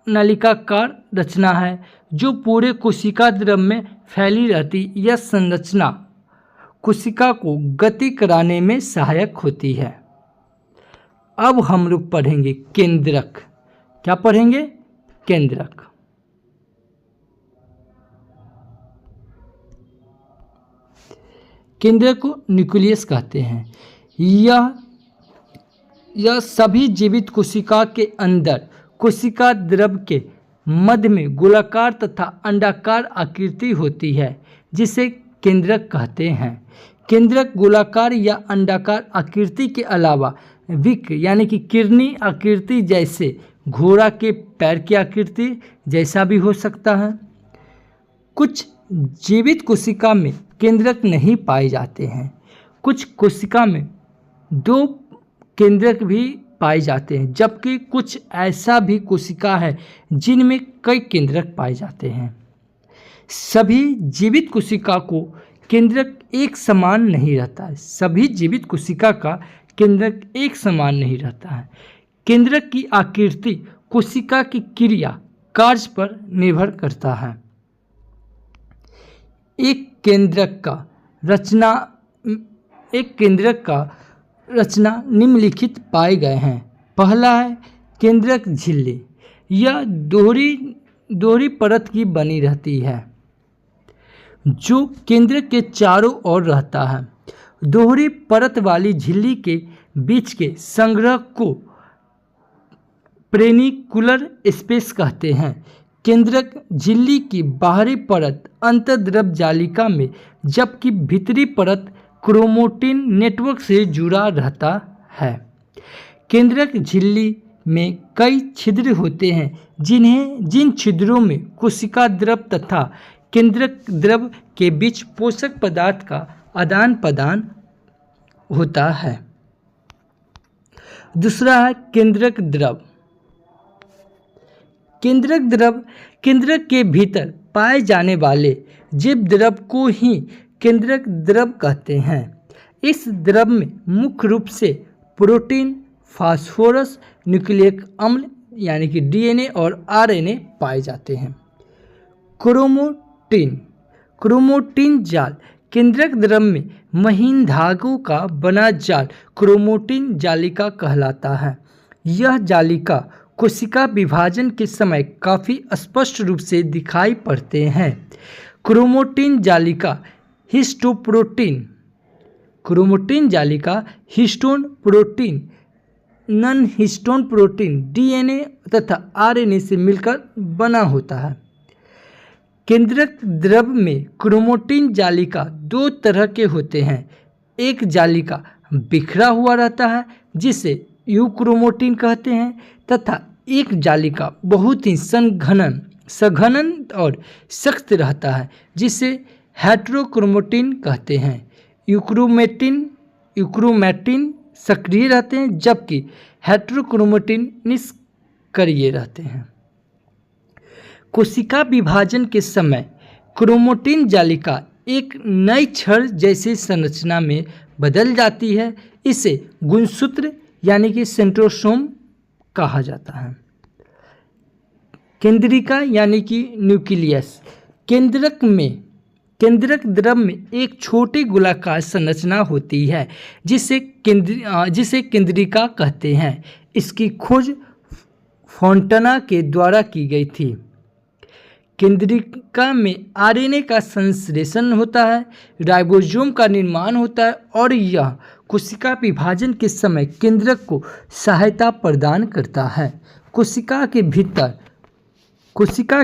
नलिकाकार रचना है जो पूरे कोशिका द्रव में फैली रहती। यह संरचना कोशिका को गति कराने में सहायक होती है। अब हम लोग पढ़ेंगे केंद्रक। क्या पढ़ेंगे? केंद्रक। केंद्रक को न्यूक्लियस कहते हैं। यह सभी जीवित कोशिका के अंदर कोशिका द्रव के मध्य में गोलाकार तथा अंडाकार आकृति होती है जिसे केंद्रक कहते हैं। केंद्रक गोलाकार या अंडाकार आकृति के अलावा विक यानी कि किरनी आकृति जैसे घोड़ा के पैर की आकृति जैसा भी हो सकता है। कुछ जीवित कोशिका में केंद्रक नहीं पाए जाते हैं। कुछ कोशिका में 2 केंद्रक भी पाए जाते हैं जबकि कुछ ऐसा भी कोशिका है जिनमें कई केंद्रक पाए जाते हैं। सभी जीवित कोशिका को केंद्रक एक समान नहीं रहता है। सभी जीवित कोशिका का केंद्रक एक समान नहीं रहता है। केंद्रक की आकृति कोशिका की क्रिया कार्य पर निर्भर करता है। एक केंद्रक का रचना निम्नलिखित पाए गए हैं। पहला है केंद्रक झिल्ली। यह दोहरी परत की बनी रहती है जो केंद्रक के चारों ओर रहता है। दोहरी परत वाली झिल्ली के बीच के संग्रह को पेनिकुलर स्पेस कहते हैं। केंद्रक झिल्ली की बाहरी परत अंतर्द्रव जालिका में जबकि भीतरी परत क्रोमैटिन नेटवर्क से जुड़ा रहता है। केंद्रक झिल्ली में कई छिद्र होते हैं जिन छिद्रों में कोशिका द्रव तथा केंद्रक द्रव के बीच पोषक पदार्थ का आदान प्रदान होता है। दूसरा है केंद्रक द्रव। केंद्रक द्रव केंद्रक के भीतर पाए जाने वाले जीव द्रव को ही केंद्रक द्रव कहते हैं। इस द्रव में मुख्य रूप से प्रोटीन, फास्फोरस, न्यूक्लिक अम्ल यानी कि डीएनए और आरएनए पाए जाते हैं। क्रोमोटिन। क्रोमोटिन जाल केंद्रक द्रव में महीन धागों का बना जाल क्रोमोटिन जालिका कहलाता है। यह जालिका कोशिका विभाजन के समय काफ़ी स्पष्ट रूप से दिखाई पड़ते हैं। क्रोमोटिन जालिका हिस्टोप्रोटीन। क्रोमोटिन जालिका histone protein, non histone protein, DNA तथा आरएनए से मिलकर बना होता है। केंद्रक द्रव में क्रोमोटिन जालिका दो तरह के होते हैं। एक जालिका बिखरा हुआ रहता है जिसे यूक्रोमोटिन कहते हैं, तथा एक जालिका बहुत ही सघनन और सख्त रहता है जिसे हेट्रोक्रोमोटिन कहते हैं। यूक्रोमैटिन सक्रिय रहते हैं जबकि हेट्रोक्रोमोटिन निष्क्रिय रहते हैं। कोशिका विभाजन के समय क्रोमोटिन जालिका एक नई छड़ जैसी संरचना में बदल जाती है। इसे गुणसूत्र यानी कि सेंट्रोसोम कहा जाता है। केंद्रिका यानी कि न्यूक्लियस। केंद्रक द्रव में एक छोटी गोलाकार संरचना होती है जिसे केंद्रिका कहते हैं। इसकी खोज फोंटाना के द्वारा की गई थी। केंद्रिका में आरएनए का संश्लेषण होता है, राइबोसोम का निर्माण होता है और यह कोशिका विभाजन के समय केंद्रक को सहायता प्रदान करता है। कोशिका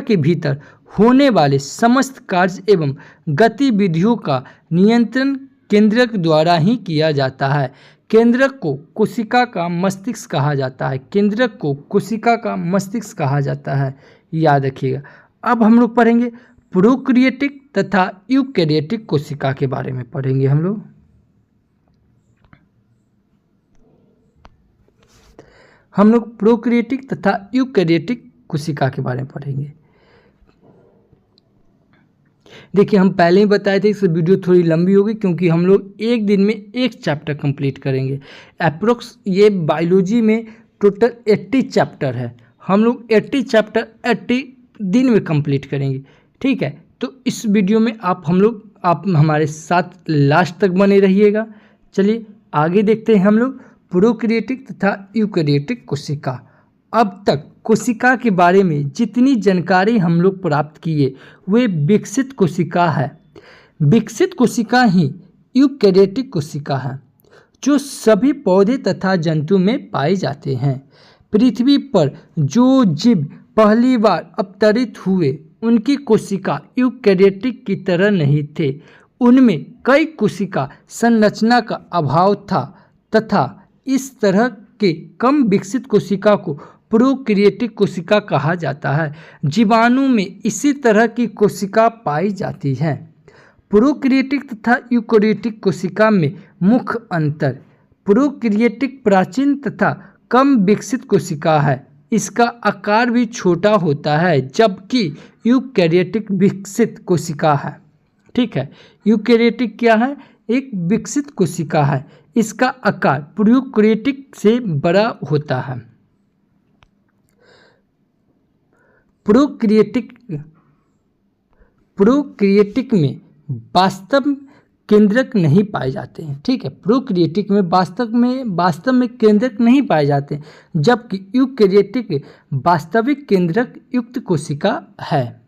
के भीतर होने वाले समस्त कार्य एवं गतिविधियों का नियंत्रण केंद्रक द्वारा ही किया जाता है। केंद्रक को कोशिका का मस्तिष्क कहा जाता है। केंद्रक को कोशिका का मस्तिष्क कहा जाता है, याद रखिएगा। अब हम लोग पढ़ेंगे प्रोकैरियोटिक तथा यूकैरियोटिक कोशिका के बारे में पढ़ेंगे। हम लोग प्रोकैरियोटिक तथा यूकैरियोटिक कोशिका के बारे में पढ़ेंगे। देखिए, हम पहले ही बताए थे इस वीडियो थोड़ी लंबी होगी क्योंकि हम लोग एक दिन में एक चैप्टर कंप्लीट करेंगे। अप्रोक्स ये बायोलॉजी में टोटल 80 चैप्टर है। हम लोग 80 चैप्टर 80 दिन में कंप्लीट करेंगे, ठीक है। तो इस वीडियो में आप हमारे साथ लास्ट तक बने रहिएगा। चलिए आगे देखते हैं हम लोग प्रोकैरियोटिक तथा यूकैरियोटिक कोशिका। अब तक कोशिका के बारे में जितनी जानकारी हम लोग प्राप्त किए वे विकसित कोशिका है। विकसित कोशिका ही यूकैरियोटिक कोशिका है जो सभी पौधे तथा जंतु में पाए जाते हैं। पृथ्वी पर जो जीव पहली बार अवतरित हुए उनकी कोशिका यूकैरियोटिक की तरह नहीं थे। उनमें कई कोशिका संरचना का अभाव था तथा इस तरह के कम विकसित कोशिका को प्रोकैरियोटिक कोशिका कहा जाता है। जीवाणु में इसी तरह की कोशिका पाई जाती है। प्रोकैरियोटिक तथा यूकैरियोटिक कोशिका में मुख्य अंतर: प्रोकैरियोटिक प्राचीन तथा कम विकसित कोशिका है, इसका आकार भी छोटा होता है, जबकि यूकैरियोटिक विकसित कोशिका है। ठीक है, यूकैरियोटिक क्या है? एक विकसित कोशिका है, इसका आकार प्रोकैरियोटिक से बड़ा होता है। प्रोकैरियोटिक में वास्तव केंद्रक नहीं पाए जाते हैं। ठीक है, प्रोकैरियोटिक में वास्तव में केंद्रक नहीं पाए जाते, जबकि यूकैरियोटिक वास्तविक केंद्रक युक्त कोशिका है।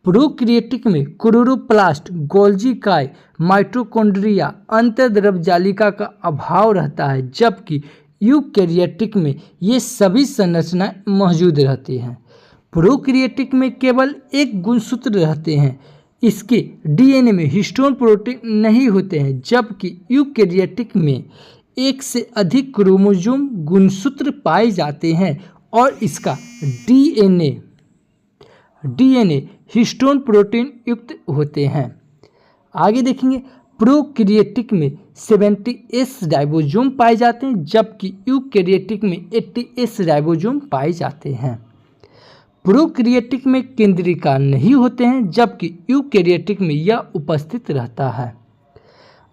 प्रोकैरियोटिक में क्लोरोप्लास्ट, गोल्गी काय, माइटोकॉन्ड्रिया, अंतर्द्रव जालिका का अभाव रहता है, जबकि यूकैरियोटिक में ये सभी संरचनाएं मौजूद रहती हैं। प्रोकैरियोटिक में केवल एक गुणसूत्र रहते हैं, इसके डीएनए में हिस्टोन प्रोटीन नहीं होते हैं, जबकि यूकैरियोटिक में एक से अधिक क्रोमोसोम गुणसूत्र पाए जाते हैं और इसका डीएनए हिस्टोन प्रोटीन युक्त होते हैं। आगे देखेंगे, प्रोकैरियोटिक में 70S राइबोसोम पाए जाते हैं, जबकि यूकैरियोटिक में 80S राइबोसोम पाए जाते हैं। प्रोकैरियोटिक में केंद्रिका नहीं होते हैं, जबकि यूकैरियोटिक में यह उपस्थित रहता है।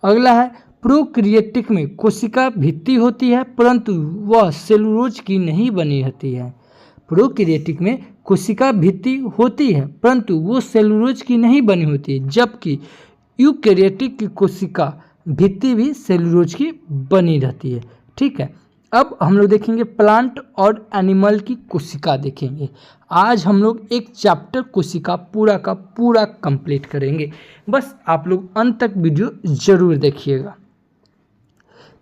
अगला है, प्रोकैरियोटिक में कोशिका भित्ति होती है परंतु वह सेलुलोज की नहीं बनी रहती है। प्रोकैरियोटिक में कोशिका भित्ति होती है परंतु वो सेलुलोज की नहीं बनी होती है, जबकि यूकैरियोटिक की कोशिका भित्ति भी सेलुलोज की बनी रहती है। ठीक है, अब हम लोग देखेंगे प्लांट और एनिमल की कोशिका देखेंगे। आज हम लोग एक चैप्टर कोशिका पूरा का पूरा कंप्लीट करेंगे, बस आप लोग अंत तक वीडियो जरूर देखिएगा।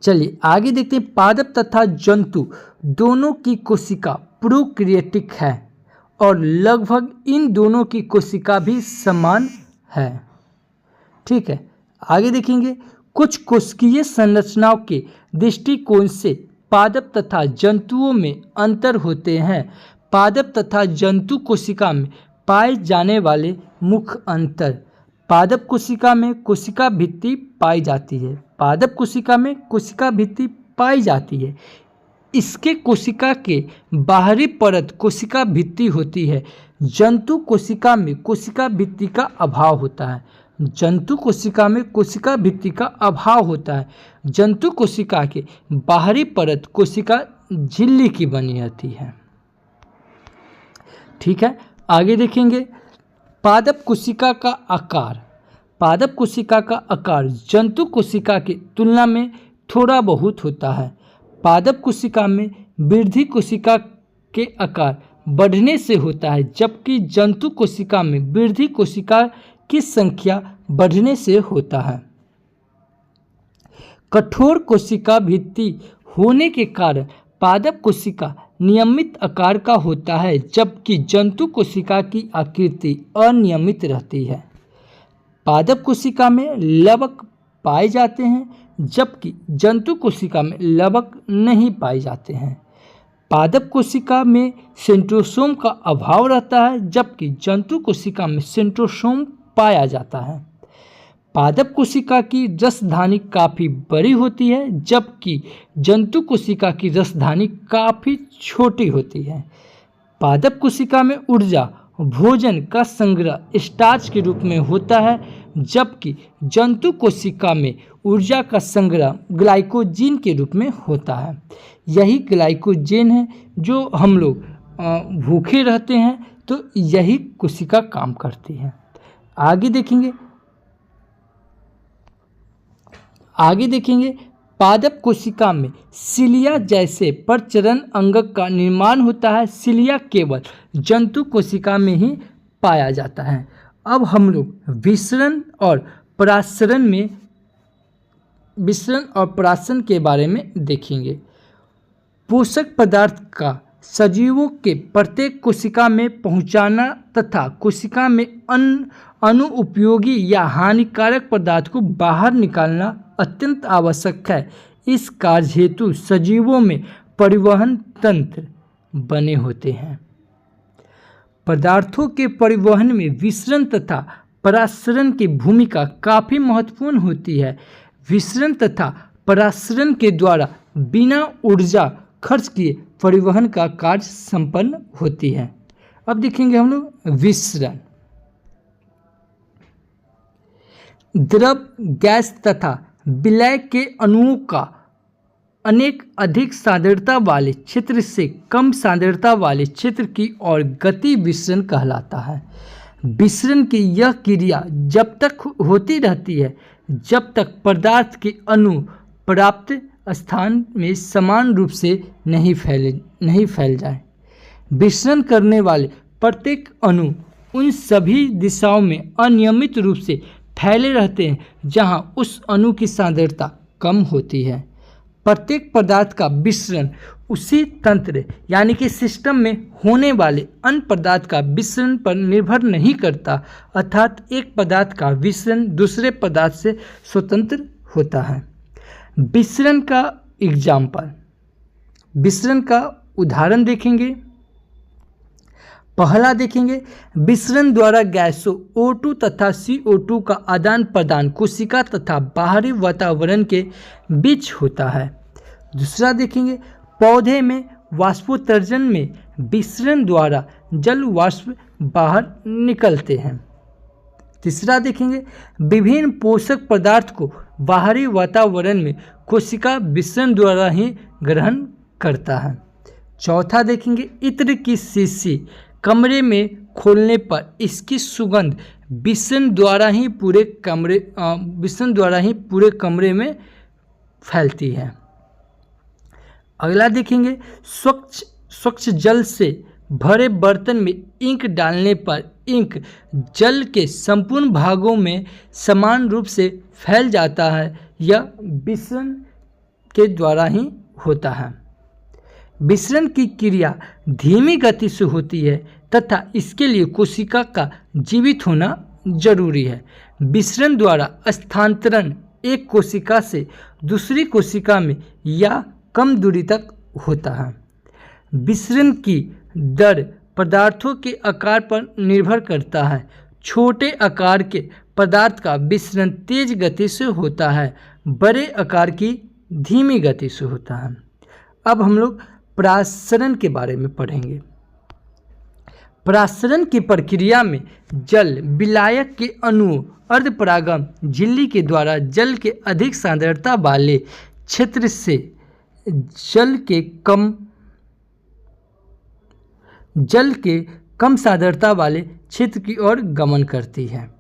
चलिए आगे देखते हैं। पादप तथा जंतु दोनों की कोशिका प्रोकैरियोटिक है और लगभग इन दोनों की कोशिका भी समान है। ठीक है, आगे देखेंगे। कुछ कोशिकीय संरचनाओं के दृष्टिकोण से पादप तथा जंतुओं में अंतर होते हैं। पादप तथा जंतु कोशिका में पाए जाने वाले मुख्य अंतर। पादप कोशिका में कोशिका भित्ति पाई जाती है। पादप कोशिका में कोशिका भित्ति पाई जाती है। इसके कोशिका के बाहरी परत कोशिका भित्ति होती है। जंतु कोशिका में कोशिका भित्ति का अभाव होता है। जंतु कोशिका में कोशिका भित्ति का अभाव होता है। जंतु कोशिका के बाहरी परत कोशिका झिल्ली की बनी रहती है। ठीक है, आगे देखेंगे। पादप कोशिका का आकार। पादप कोशिका का आकार जंतु कोशिका की तुलना में थोड़ा बहुत होता है। पादप कोशिका में वृद्धि कोशिका के आकार बढ़ने से होता है, जबकि जंतु कोशिका में वृद्धि कोशिका की संख्या बढ़ने से होता है। कठोर कोशिका भित्ति होने के कारण पादप कोशिका नियमित आकार का होता है, जबकि जंतु कोशिका की आकृति अनियमित रहती है। पादप कोशिका में लवक पाए जाते हैं, जबकि जंतु कोशिका में लवक नहीं पाए जाते हैं। पादप कोशिका में सेंट्रोसोम का अभाव रहता है, जबकि जंतु कोशिका में सेंट्रोसोम पाया जाता है। पादप कोशिका की रसधानी काफ़ी बड़ी होती है, जबकि जंतु कोशिका की रसधानी काफ़ी छोटी होती है। पादप कोशिका में ऊर्जा भोजन का संग्रह स्टार्च के रूप में होता है, जबकि जंतु कोशिका में ऊर्जा का संग्रह ग्लाइकोजन के रूप में होता है। यही ग्लाइकोजन है जो हम लोग भूखे रहते हैं तो यही कोशिका काम करती है। आगे देखेंगे। पादप कोशिका में सिलिया जैसे परचरण अंगक का निर्माण होता है। सिलिया केवल जंतु कोशिका में ही पाया जाता है। अब हम लोग विसरण और परासरण के बारे में देखेंगे। पोषक पदार्थ का सजीवों के प्रत्येक कोशिका में पहुंचाना तथा कोशिका में अनुपयोगी या हानिकारक पदार्थ को बाहर निकालना अत्यंत आवश्यक है। इस कार्य हेतु सजीवों में परिवहन तंत्र बने होते हैं। पदार्थों के परिवहन में विसरण तथा परासरण की भूमिका काफ़ी महत्वपूर्ण होती है। विसरण तथा परासरण के द्वारा बिना ऊर्जा खर्च किए परिवहन का कार्य संपन्न होती है। अब देखेंगे हम लोग विसरण। द्रव, गैस तथा विलय के अणुओं का अनेक अधिक सांद्रता वाले क्षेत्र से कम सांद्रता वाले क्षेत्र की ओर गति विसरण कहलाता है। विसरण की यह क्रिया जब तक होती रहती है जब तक पदार्थ के अणु प्राप्त स्थान में समान रूप से नहीं फैल जाए। विसरण करने वाले प्रत्येक अणु उन सभी दिशाओं में अनियमित रूप से फैले रहते हैं जहां उस अणु की सांद्रता कम होती है। प्रत्येक पदार्थ का विसरण उसी तंत्र यानी कि सिस्टम में होने वाले अन्य पदार्थ का विसरण पर निर्भर नहीं करता, अर्थात एक पदार्थ का विसरण दूसरे पदार्थ से स्वतंत्र होता है। विसरण का एग्जाम्पल, विसरण का उदाहरण देखेंगे। पहला देखेंगे, विसरण द्वारा गैसों O2 तथा CO2 का आदान प्रदान कोशिका तथा बाहरी वातावरण के बीच होता है। दूसरा देखेंगे, पौधे में वाष्पोत्सर्जन में विसरण द्वारा जल वाष्प बाहर निकलते हैं। तीसरा देखेंगे, विभिन्न पोषक पदार्थ को बाहरी वातावरण में कोशिका विसरण द्वारा ही ग्रहण करता है। चौथा देखेंगे, इत्र की शीशी कमरे में खोलने पर इसकी सुगंध विसरण द्वारा ही पूरे कमरे में फैलती है। अगला देखेंगे, स्वच्छ जल से भरे बर्तन में इंक डालने पर इंक जल के संपूर्ण भागों में समान रूप से फैल जाता है। यह विसरण के द्वारा ही होता है। विसरण की क्रिया धीमी गति से होती है तथा इसके लिए कोशिका का जीवित होना जरूरी है। विसरण द्वारा स्थानांतरण एक कोशिका से दूसरी कोशिका में या कम दूरी तक होता है। विसरण की दर पदार्थों के आकार पर निर्भर करता है। छोटे आकार के पदार्थ का विसरण तेज गति से होता है, बड़े आकार की धीमी गति से होता है। अब हम लोग परासरण के बारे में पढ़ेंगे। परासरण की प्रक्रिया में जल विलायक के अणुओं अर्धपरागम झिल्ली के द्वारा जल के अधिक सांद्रता वाले क्षेत्र से जल के कम सांद्रता वाले क्षेत्र की ओर गमन करती है।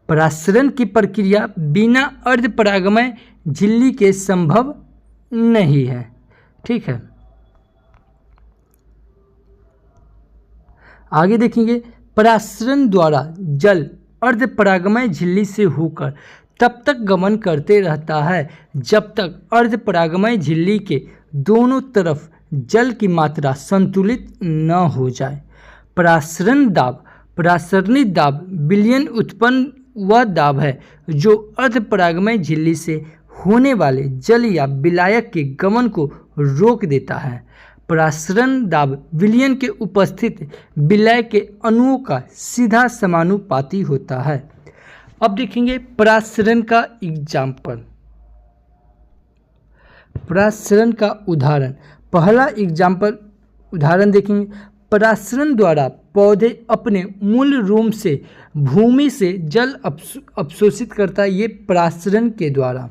परासरण की प्रक्रिया बिना अर्धपरागमय झिल्ली के संभव नहीं है। ठीक है, आगे देखेंगे, परासरण द्वारा जल अर्धपरागमय झिल्ली से होकर तब तक गमन करते रहता है जब तक अर्धपरागमय झिल्ली के दोनों तरफ जल की मात्रा संतुलित न हो जाए। परासरणी दाब विलयन उत्पन्न वह दाब है जो अर्धपरागमय झिल्ली से होने वाले जल या विलायक के गमन को रोक देता है। परासरण दाब विलयन के उपस्थित विलय के अणुओं का सीधा समानुपाती होता है। अब देखेंगे परासरण का एग्जाम्पल, परासरण का उदाहरण। पहला उदाहरण देखेंगे, परासरण द्वारा पौधे अपने मूल रूम से भूमि से जल अवशोषित करता है। ये परासरण के द्वारा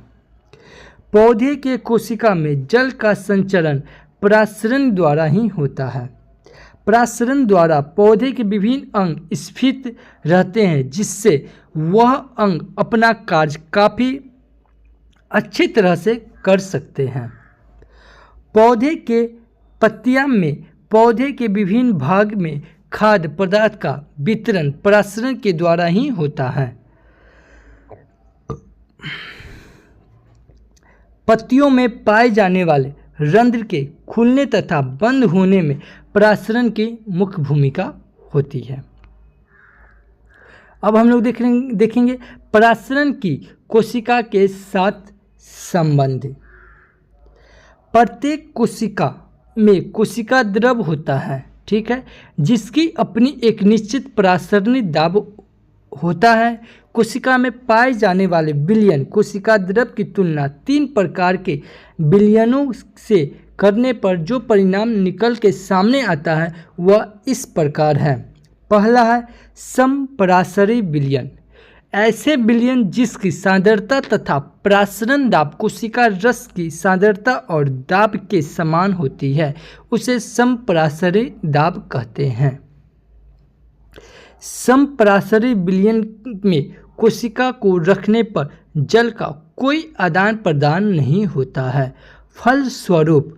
पौधे के कोशिका में जल का संचरण परासरण द्वारा ही होता है। परासरण द्वारा पौधे के विभिन्न अंग स्फीत रहते हैं जिससे वह अंग अपना कार्य काफ़ी अच्छी तरह से कर सकते हैं। पौधे के पत्तियां में पौधे के विभिन्न भाग में खाद्य पदार्थ का वितरण परासरण के द्वारा ही होता है। पत्तियों में पाए जाने वाले रंध्र के खुलने तथा बंद होने में परासरण की मुख्य भूमिका होती है। अब हम लोग देखेंगे परासरण की कोशिका के साथ संबंध। प्रत्येक कोशिका में कोशिका द्रव होता है, ठीक है, जिसकी अपनी एक निश्चित परासरणी दाब होता है। कोशिका में पाए जाने वाले विलयन कोशिका द्रव की तुलना 3 प्रकार के विलयनों से करने पर जो परिणाम निकल के सामने आता है वह इस प्रकार है। पहला है समपरासरी विलयन। ऐसे विलयन जिसकी सांद्रता तथा परासरण दाब कोशिका रस की सांद्रता और दाब के समान होती है उसे समपरासरी दाब कहते हैं। समपरासरी विलयन में कोशिका को रखने पर जल का कोई आदान प्रदान नहीं होता है। फलस्वरूप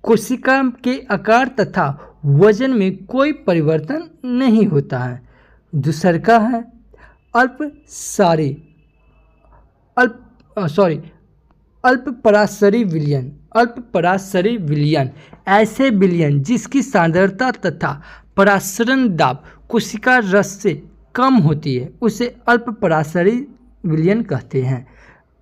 कोशिका के आकार तथा वजन में कोई परिवर्तन नहीं होता है। दूसरा है अल्पपरासरी विलयन। अल्पपरासरी विलयन ऐसे विलयन जिसकी सांद्रता तथा परासरण दाब कोशिका रस से कम होती है उसे अल्पपरासरी विलयन कहते हैं।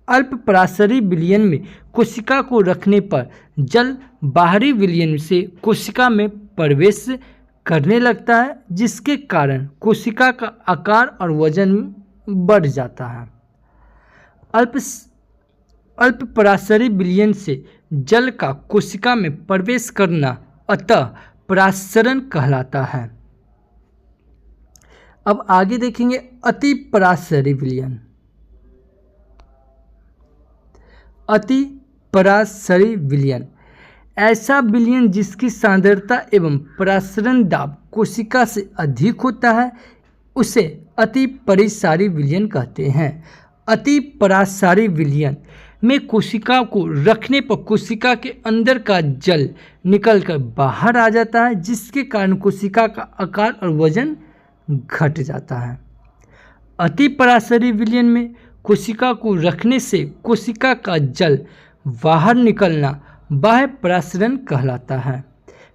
अल्पपरासरी विलयन में कोशिका को रखने पर जल बाहरी विलयन से कोशिका में प्रवेश करने लगता है जिसके कारण कोशिका का आकार और वजन बढ़ जाता है। अल्पपरासरी विलयन से जल का कोशिका में प्रवेश करना अतः परासरण कहलाता है। अब आगे देखेंगे अति परासरी विलयन। अति परासरी विलयन ऐसा विलयन जिसकी सांद्रता एवं परासरण दाब कोशिका से अधिक होता है उसे अति परिसारी विलयन कहते हैं। अति परासारी विलयन में कोशिका को रखने पर कोशिका के अंदर का जल निकलकर बाहर आ जाता है, जिसके कारण कोशिका का आकार और वजन घट जाता है। अति परासरी विलयन में कोशिका को रखने से कोशिका का जल बाहर निकलना बाह्य परासरण कहलाता है।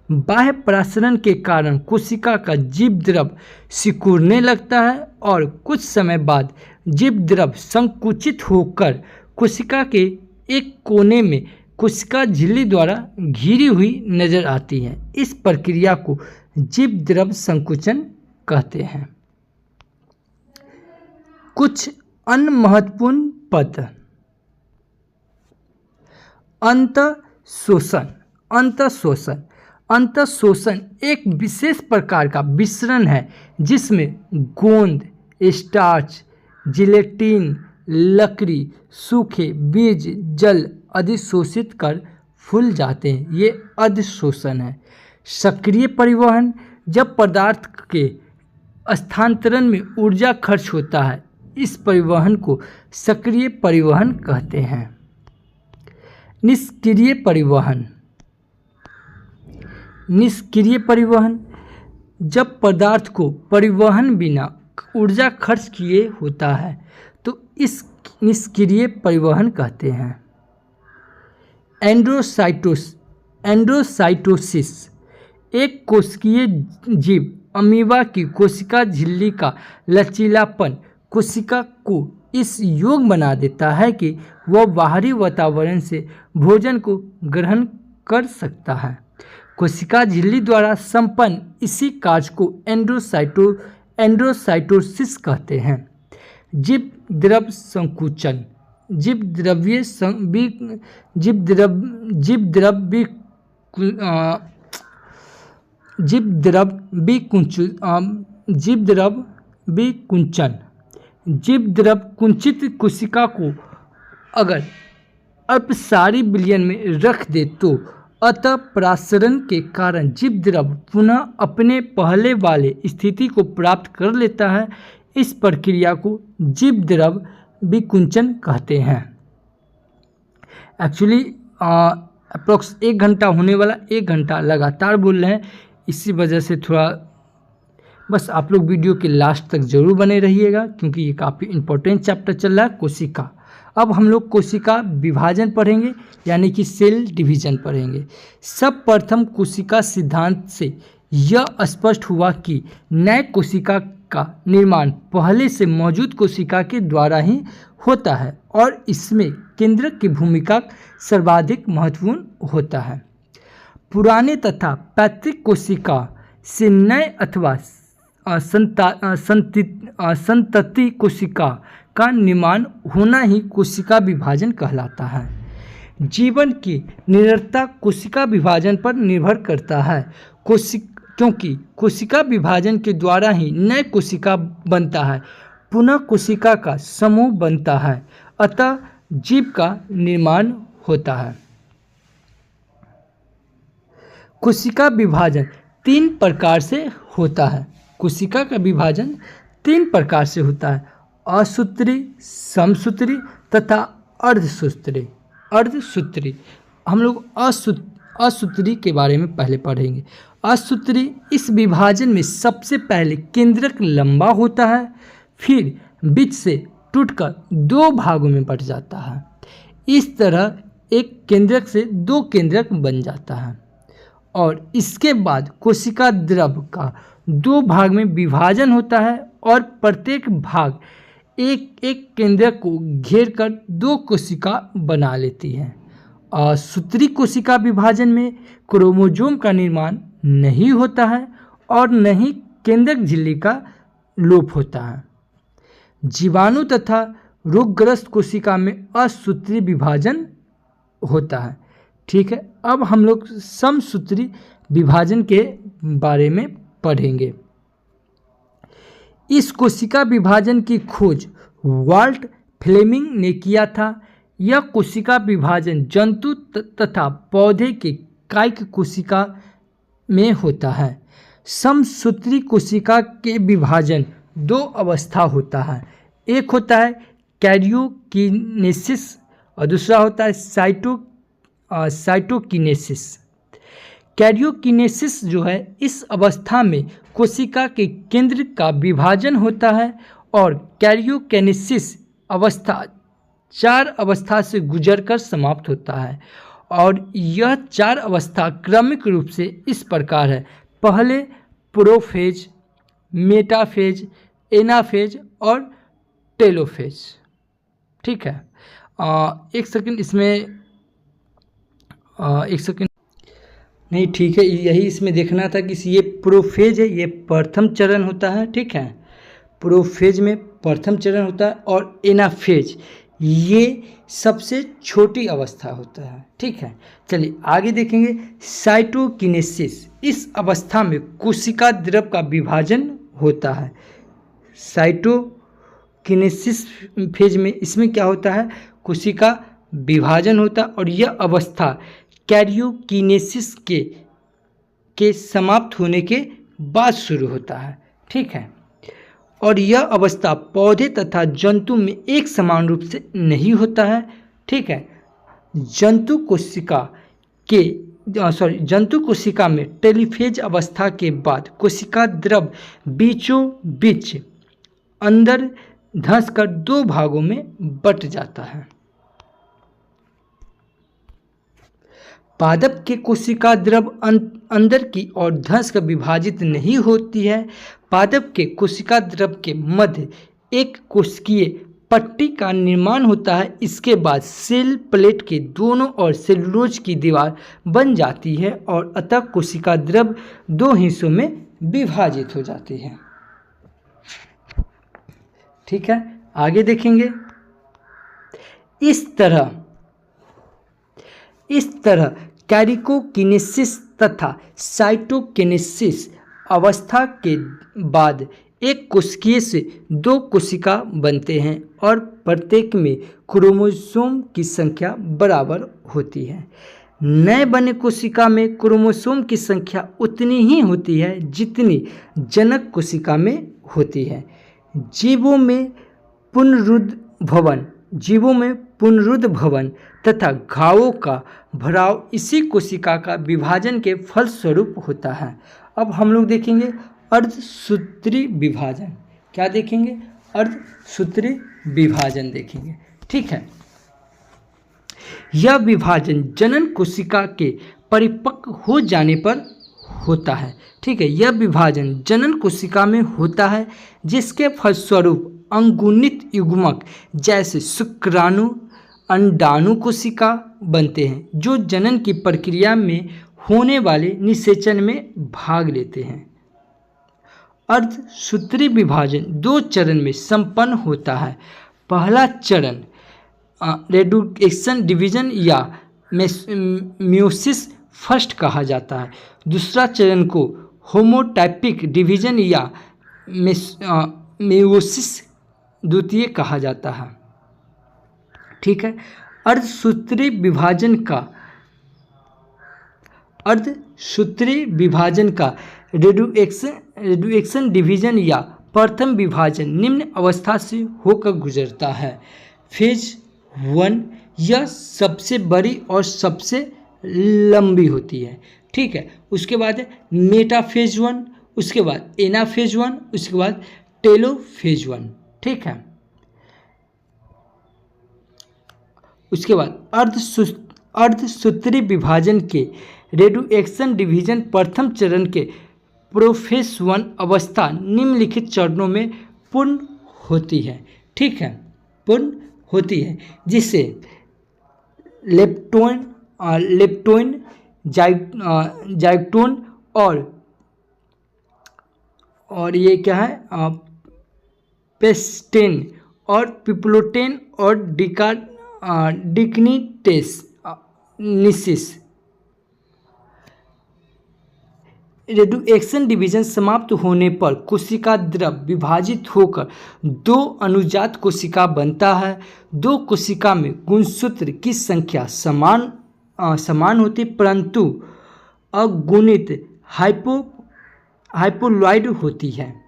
बाह्य परासरण के कारण कोशिका का जीव द्रव सिकुड़ने लगता है और कुछ समय बाद जीव द्रव संकुचित होकर कोशिका के एक कोने में कोशिका झिल्ली द्वारा घिरी हुई नजर आती है। इस प्रक्रिया को जीव द्रव संकुचन कहते हैं। कुछ अन्य महत्वपूर्ण पद। अंतःशोषण। अंतःशोषण अंतःशोषण एक विशेष प्रकार का विसरण है जिसमें गोंद, स्टार्च, जिलेटिन, लकड़ी, सूखे बीज जल अधिशोषित कर फूल जाते हैं। ये अधिशोषण है। सक्रिय परिवहन जब पदार्थ के स्थानांतरण में ऊर्जा खर्च होता है, इस परिवहन को सक्रिय परिवहन कहते हैं। निष्क्रिय परिवहन। निष्क्रिय परिवहन जब पदार्थ को परिवहन बिना ऊर्जा खर्च किए होता है तो इस निष्क्रिय परिवहन कहते हैं। एंडोसाइटोसिस एक कोशिकीय जीव अमीबा की कोशिका झिल्ली का लचीलापन कोशिका को इस योग बना देता है कि वह बाहरी वातावरण से भोजन को ग्रहण कर सकता है। कोशिका झिल्ली द्वारा संपन्न इसी कार्य को एंडोसाइटोसिस कहते हैं। जीव द्रव संकुचन। जीव द्रव कुंचित कोशिका को अगर अपसारी विलयन में रख दे तो अतः परासरण के कारण जीव द्रव पुनः अपने पहले वाले स्थिति को प्राप्त कर लेता है। इस प्रक्रिया को जीव द्रव विकुंचन कहते हैं। एक्चुअली अप्रोक्स 1 घंटा होने वाला, 1 घंटा लगातार बोल रहे हैं, इसी वजह से थोड़ा बस आप लोग वीडियो के लास्ट तक जरूर बने रहिएगा क्योंकि ये काफ़ी इंपॉर्टेंट चैप्टर चल रहा है कोशिका। अब हम लोग कोशिका विभाजन पढ़ेंगे यानी कि सेल डिवीजन पढ़ेंगे। सब प्रथम कोशिका सिद्धांत से यह स्पष्ट हुआ कि नए कोशिका का निर्माण पहले से मौजूद कोशिका के द्वारा ही होता है और इसमें केंद्रक की भूमिका सर्वाधिक महत्वपूर्ण होता है। पुराने तथा पैतृक कोशिका से नए अथवा संतति कोशिका का निर्माण होना ही कोशिका विभाजन कहलाता है। जीवन की निरंतरता कोशिका विभाजन पर निर्भर करता है क्योंकि कोशिका विभाजन के द्वारा ही नए कोशिका बनता है, पुनः कोशिका का समूह बनता है, अतः जीव का निर्माण होता है। कोशिका विभाजन 3 प्रकार से होता है। कोशिका का विभाजन 3 प्रकार से होता है, असूत्री, समसूत्री तथा अर्धसूत्री। अर्धसूत्री हम लोग असूत्री के बारे में पहले पढ़ेंगे। असूत्री इस विभाजन में सबसे पहले केंद्रक लंबा होता है, फिर बीच से टूटकर 2 भागों में बंट जाता है। इस तरह एक केंद्रक से 2 केंद्रक बन जाता है और इसके बाद कोशिका द्रव का 2 भाग में विभाजन होता है और प्रत्येक भाग एक केंद्रक को घेर कर 2 कोशिका बना लेती है। असूत्री कोशिका विभाजन में क्रोमोसोम का निर्माण नहीं होता है और न ही केंद्रक झिल्ली का लोप होता है। जीवाणु तथा रोगग्रस्त कोशिका में असूत्री विभाजन होता है। ठीक है, अब हम लोग समसूत्री विभाजन के बारे में पढ़ेंगे। इस कोशिका विभाजन की खोज वाल्ट फ्लेमिंग ने किया था। यह कोशिका विभाजन जंतु तथा पौधे के कायिक कोशिका में होता है। समसूत्री कोशिका के विभाजन दो अवस्था होता है, एक होता है कैरियोकिनेसिस और दूसरा होता है साइटोकिनेसिस। कैरियोकिनेसिस जो है, इस अवस्था में कोशिका के केंद्र का विभाजन होता है और कैरियोकिनेसिस अवस्था 4 अवस्था से गुजरकर समाप्त होता है और यह 4 अवस्था क्रमिक रूप से इस प्रकार है। पहले प्रोफेज, मेटाफेज, एनाफेज और टेलोफेज। ठीक है, एक सेकंड नहीं, ठीक है, यही इसमें देखना था कि ये प्रोफेज है, ये प्रथम चरण होता है। ठीक है, प्रोफेज में प्रथम चरण होता है और एनाफेज ये सबसे छोटी अवस्था होता है। ठीक है, चलिए आगे देखेंगे। साइटोकिनेसिस, इस अवस्था में कोशिका द्रव का विभाजन होता है। साइटोकिनेसिस फेज में इसमें क्या होता है, कोशिका विभाजन होता है और यह अवस्था कैरियोकिनेसिस के समाप्त होने के बाद शुरू होता है। ठीक है, और यह अवस्था पौधे तथा जंतु में एक समान रूप से नहीं होता है। ठीक है, जंतु कोशिका में टेलीफेज अवस्था के बाद कोशिका द्रव बीचों बीच अंदर धंसकर 2 भागों में बट जाता है। पादप के कोशिका द्रव अंदर की ओर धंसकर विभाजित नहीं होती है। पादप के कोशिका द्रव के मध्य एक कोशिकीय पट्टी का निर्माण होता है। इसके बाद सेल प्लेट के दोनों ओर सेलुलोज की दीवार बन जाती है और अतः कोशिका द्रव 2 हिस्सों में विभाजित हो जाती है। ठीक है, आगे देखेंगे। इस तरह कैरियोकिनेसिस तथा साइटोकिनेसिस अवस्था के बाद एक कोशिकीय से 2 कोशिका बनते हैं और प्रत्येक में क्रोमोसोम की संख्या बराबर होती है। नए बने कोशिका में क्रोमोसोम की संख्या उतनी ही होती है जितनी जनक कोशिका में होती है। जीवों में पुनरुद्भवन तथा घावों का भराव इसी कोशिका का विभाजन के फलस्वरूप होता है। अब हम लोग देखेंगे अर्धसूत्री विभाजन। क्या देखेंगे? अर्धसूत्री विभाजन देखेंगे। ठीक है, यह विभाजन जनन कोशिका के परिपक्व हो जाने पर होता है। ठीक है, यह विभाजन जनन कोशिका में होता है जिसके फलस्वरूप अंगुनित युग्मक जैसे शुक्राणु, अंडाणु कोशिका बनते हैं जो जनन की प्रक्रिया में होने वाले निषेचन में भाग लेते हैं। अर्धसूत्री विभाजन 2 चरण में संपन्न होता है। पहला चरण रेडुकेशन डिवीजन या मियोसिस फर्स्ट कहा जाता है। दूसरा चरण को होमोटाइपिक डिवीजन या मेयोसिस द्वितीय कहा जाता है। ठीक है, अर्धसूत्री विभाजन का रेडुएक्शन डिवीजन या प्रथम विभाजन निम्न अवस्था से होकर गुजरता है। फेज 1 यह सबसे बड़ी और सबसे लंबी होती है। ठीक है, उसके बाद है मेटाफेज 1, उसके बाद एनाफेज 1, उसके बाद टेलोफेज 1। ठीक है, उसके बाद अर्धसूत्री विभाजन के रेडुएक्शन डिवीजन प्रथम चरण के प्रोफेज 1 अवस्था निम्नलिखित चरणों में पूर्ण होती है। ठीक है, पूर्ण होती है जिसे लेप्टोन, जाइगोटोन और ये क्या है पेस्टेन और पिप्लोटेन और डिक्निटेस रेडुएक्शन डिवीजन समाप्त होने पर कोशिका द्रव विभाजित होकर दो अनुजात कोशिका बनता है। दो कोशिका में गुणसूत्र की संख्या समान होती परंतु अगुणित हाइपोलॉइड होती है।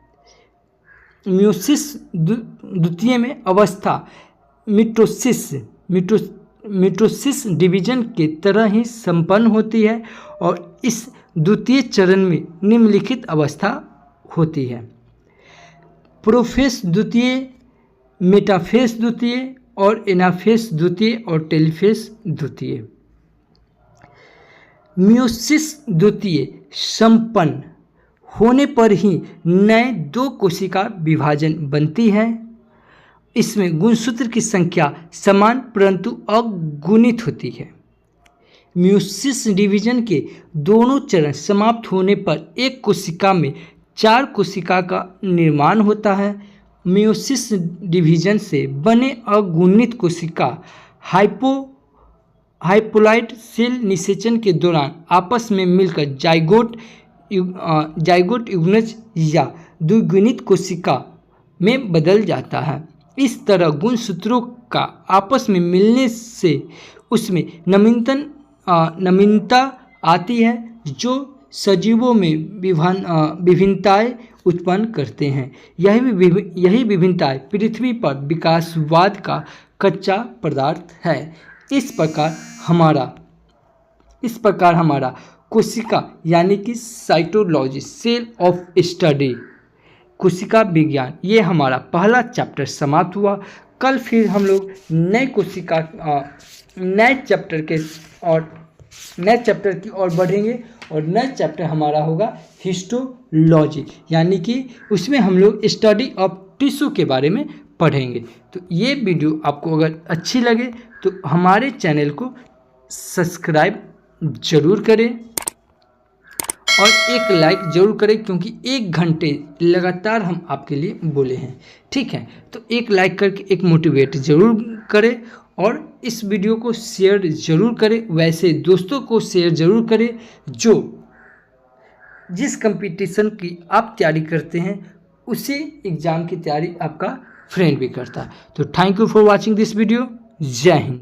मियोसिस द्वितीय में अवस्था मिटोसिस डिवीजन के तरह ही संपन्न होती है और इस द्वितीय चरण में निम्नलिखित अवस्था होती है: प्रोफेस द्वितीय, मेटाफेस द्वितीय और एनाफेस द्वितीय और टेलोफेस द्वितीय। मियोसिस द्वितीय संपन्न होने पर ही नए दो कोशिका विभाजन बनती है। इसमें गुणसूत्र की संख्या समान परंतु अगुणित होती है। मियोसिस डिवीजन के दोनों चरण समाप्त होने पर एक कोशिका में 4 कोशिका का निर्माण होता है। मियोसिस डिवीजन से बने अगुणित कोशिका हाइपोलॉइड सेल निषेचन के दौरान आपस में मिलकर जाइगोट युग्मज या द्विगुणित कोशिका में बदल जाता है। इस तरह गुणसूत्रों का आपस में मिलने से उसमें नवीनता आती है जो सजीवों में विभिन्नताएं उत्पन्न करते हैं। यही विभिन्नताएं पृथ्वी पर विकासवाद का कच्चा पदार्थ है। इस प्रकार हमारा कोशिका यानी कि साइटोलॉजी, सेल ऑफ स्टडी, कोशिका विज्ञान, ये हमारा पहला चैप्टर समाप्त हुआ। कल फिर हम लोग नए चैप्टर की ओर बढ़ेंगे और नया चैप्टर हमारा होगा हिस्टोलॉजी, यानी कि उसमें हम लोग स्टडी ऑफ टिश्यू के बारे में पढ़ेंगे। तो ये वीडियो आपको अगर अच्छी लगे तो हमारे चैनल को सब्सक्राइब जरूर करें और एक लाइक जरूर करें, क्योंकि 1 घंटे लगातार हम आपके लिए बोले हैं। ठीक है, तो एक लाइक करके एक मोटिवेट जरूर करें और इस वीडियो को शेयर जरूर करें। वैसे दोस्तों को शेयर जरूर करें जो जिस कंपटीशन की आप तैयारी करते हैं उसी एग्ज़ाम की तैयारी आपका फ्रेंड भी करता है। तो thank you for watching this video. जय हिंद।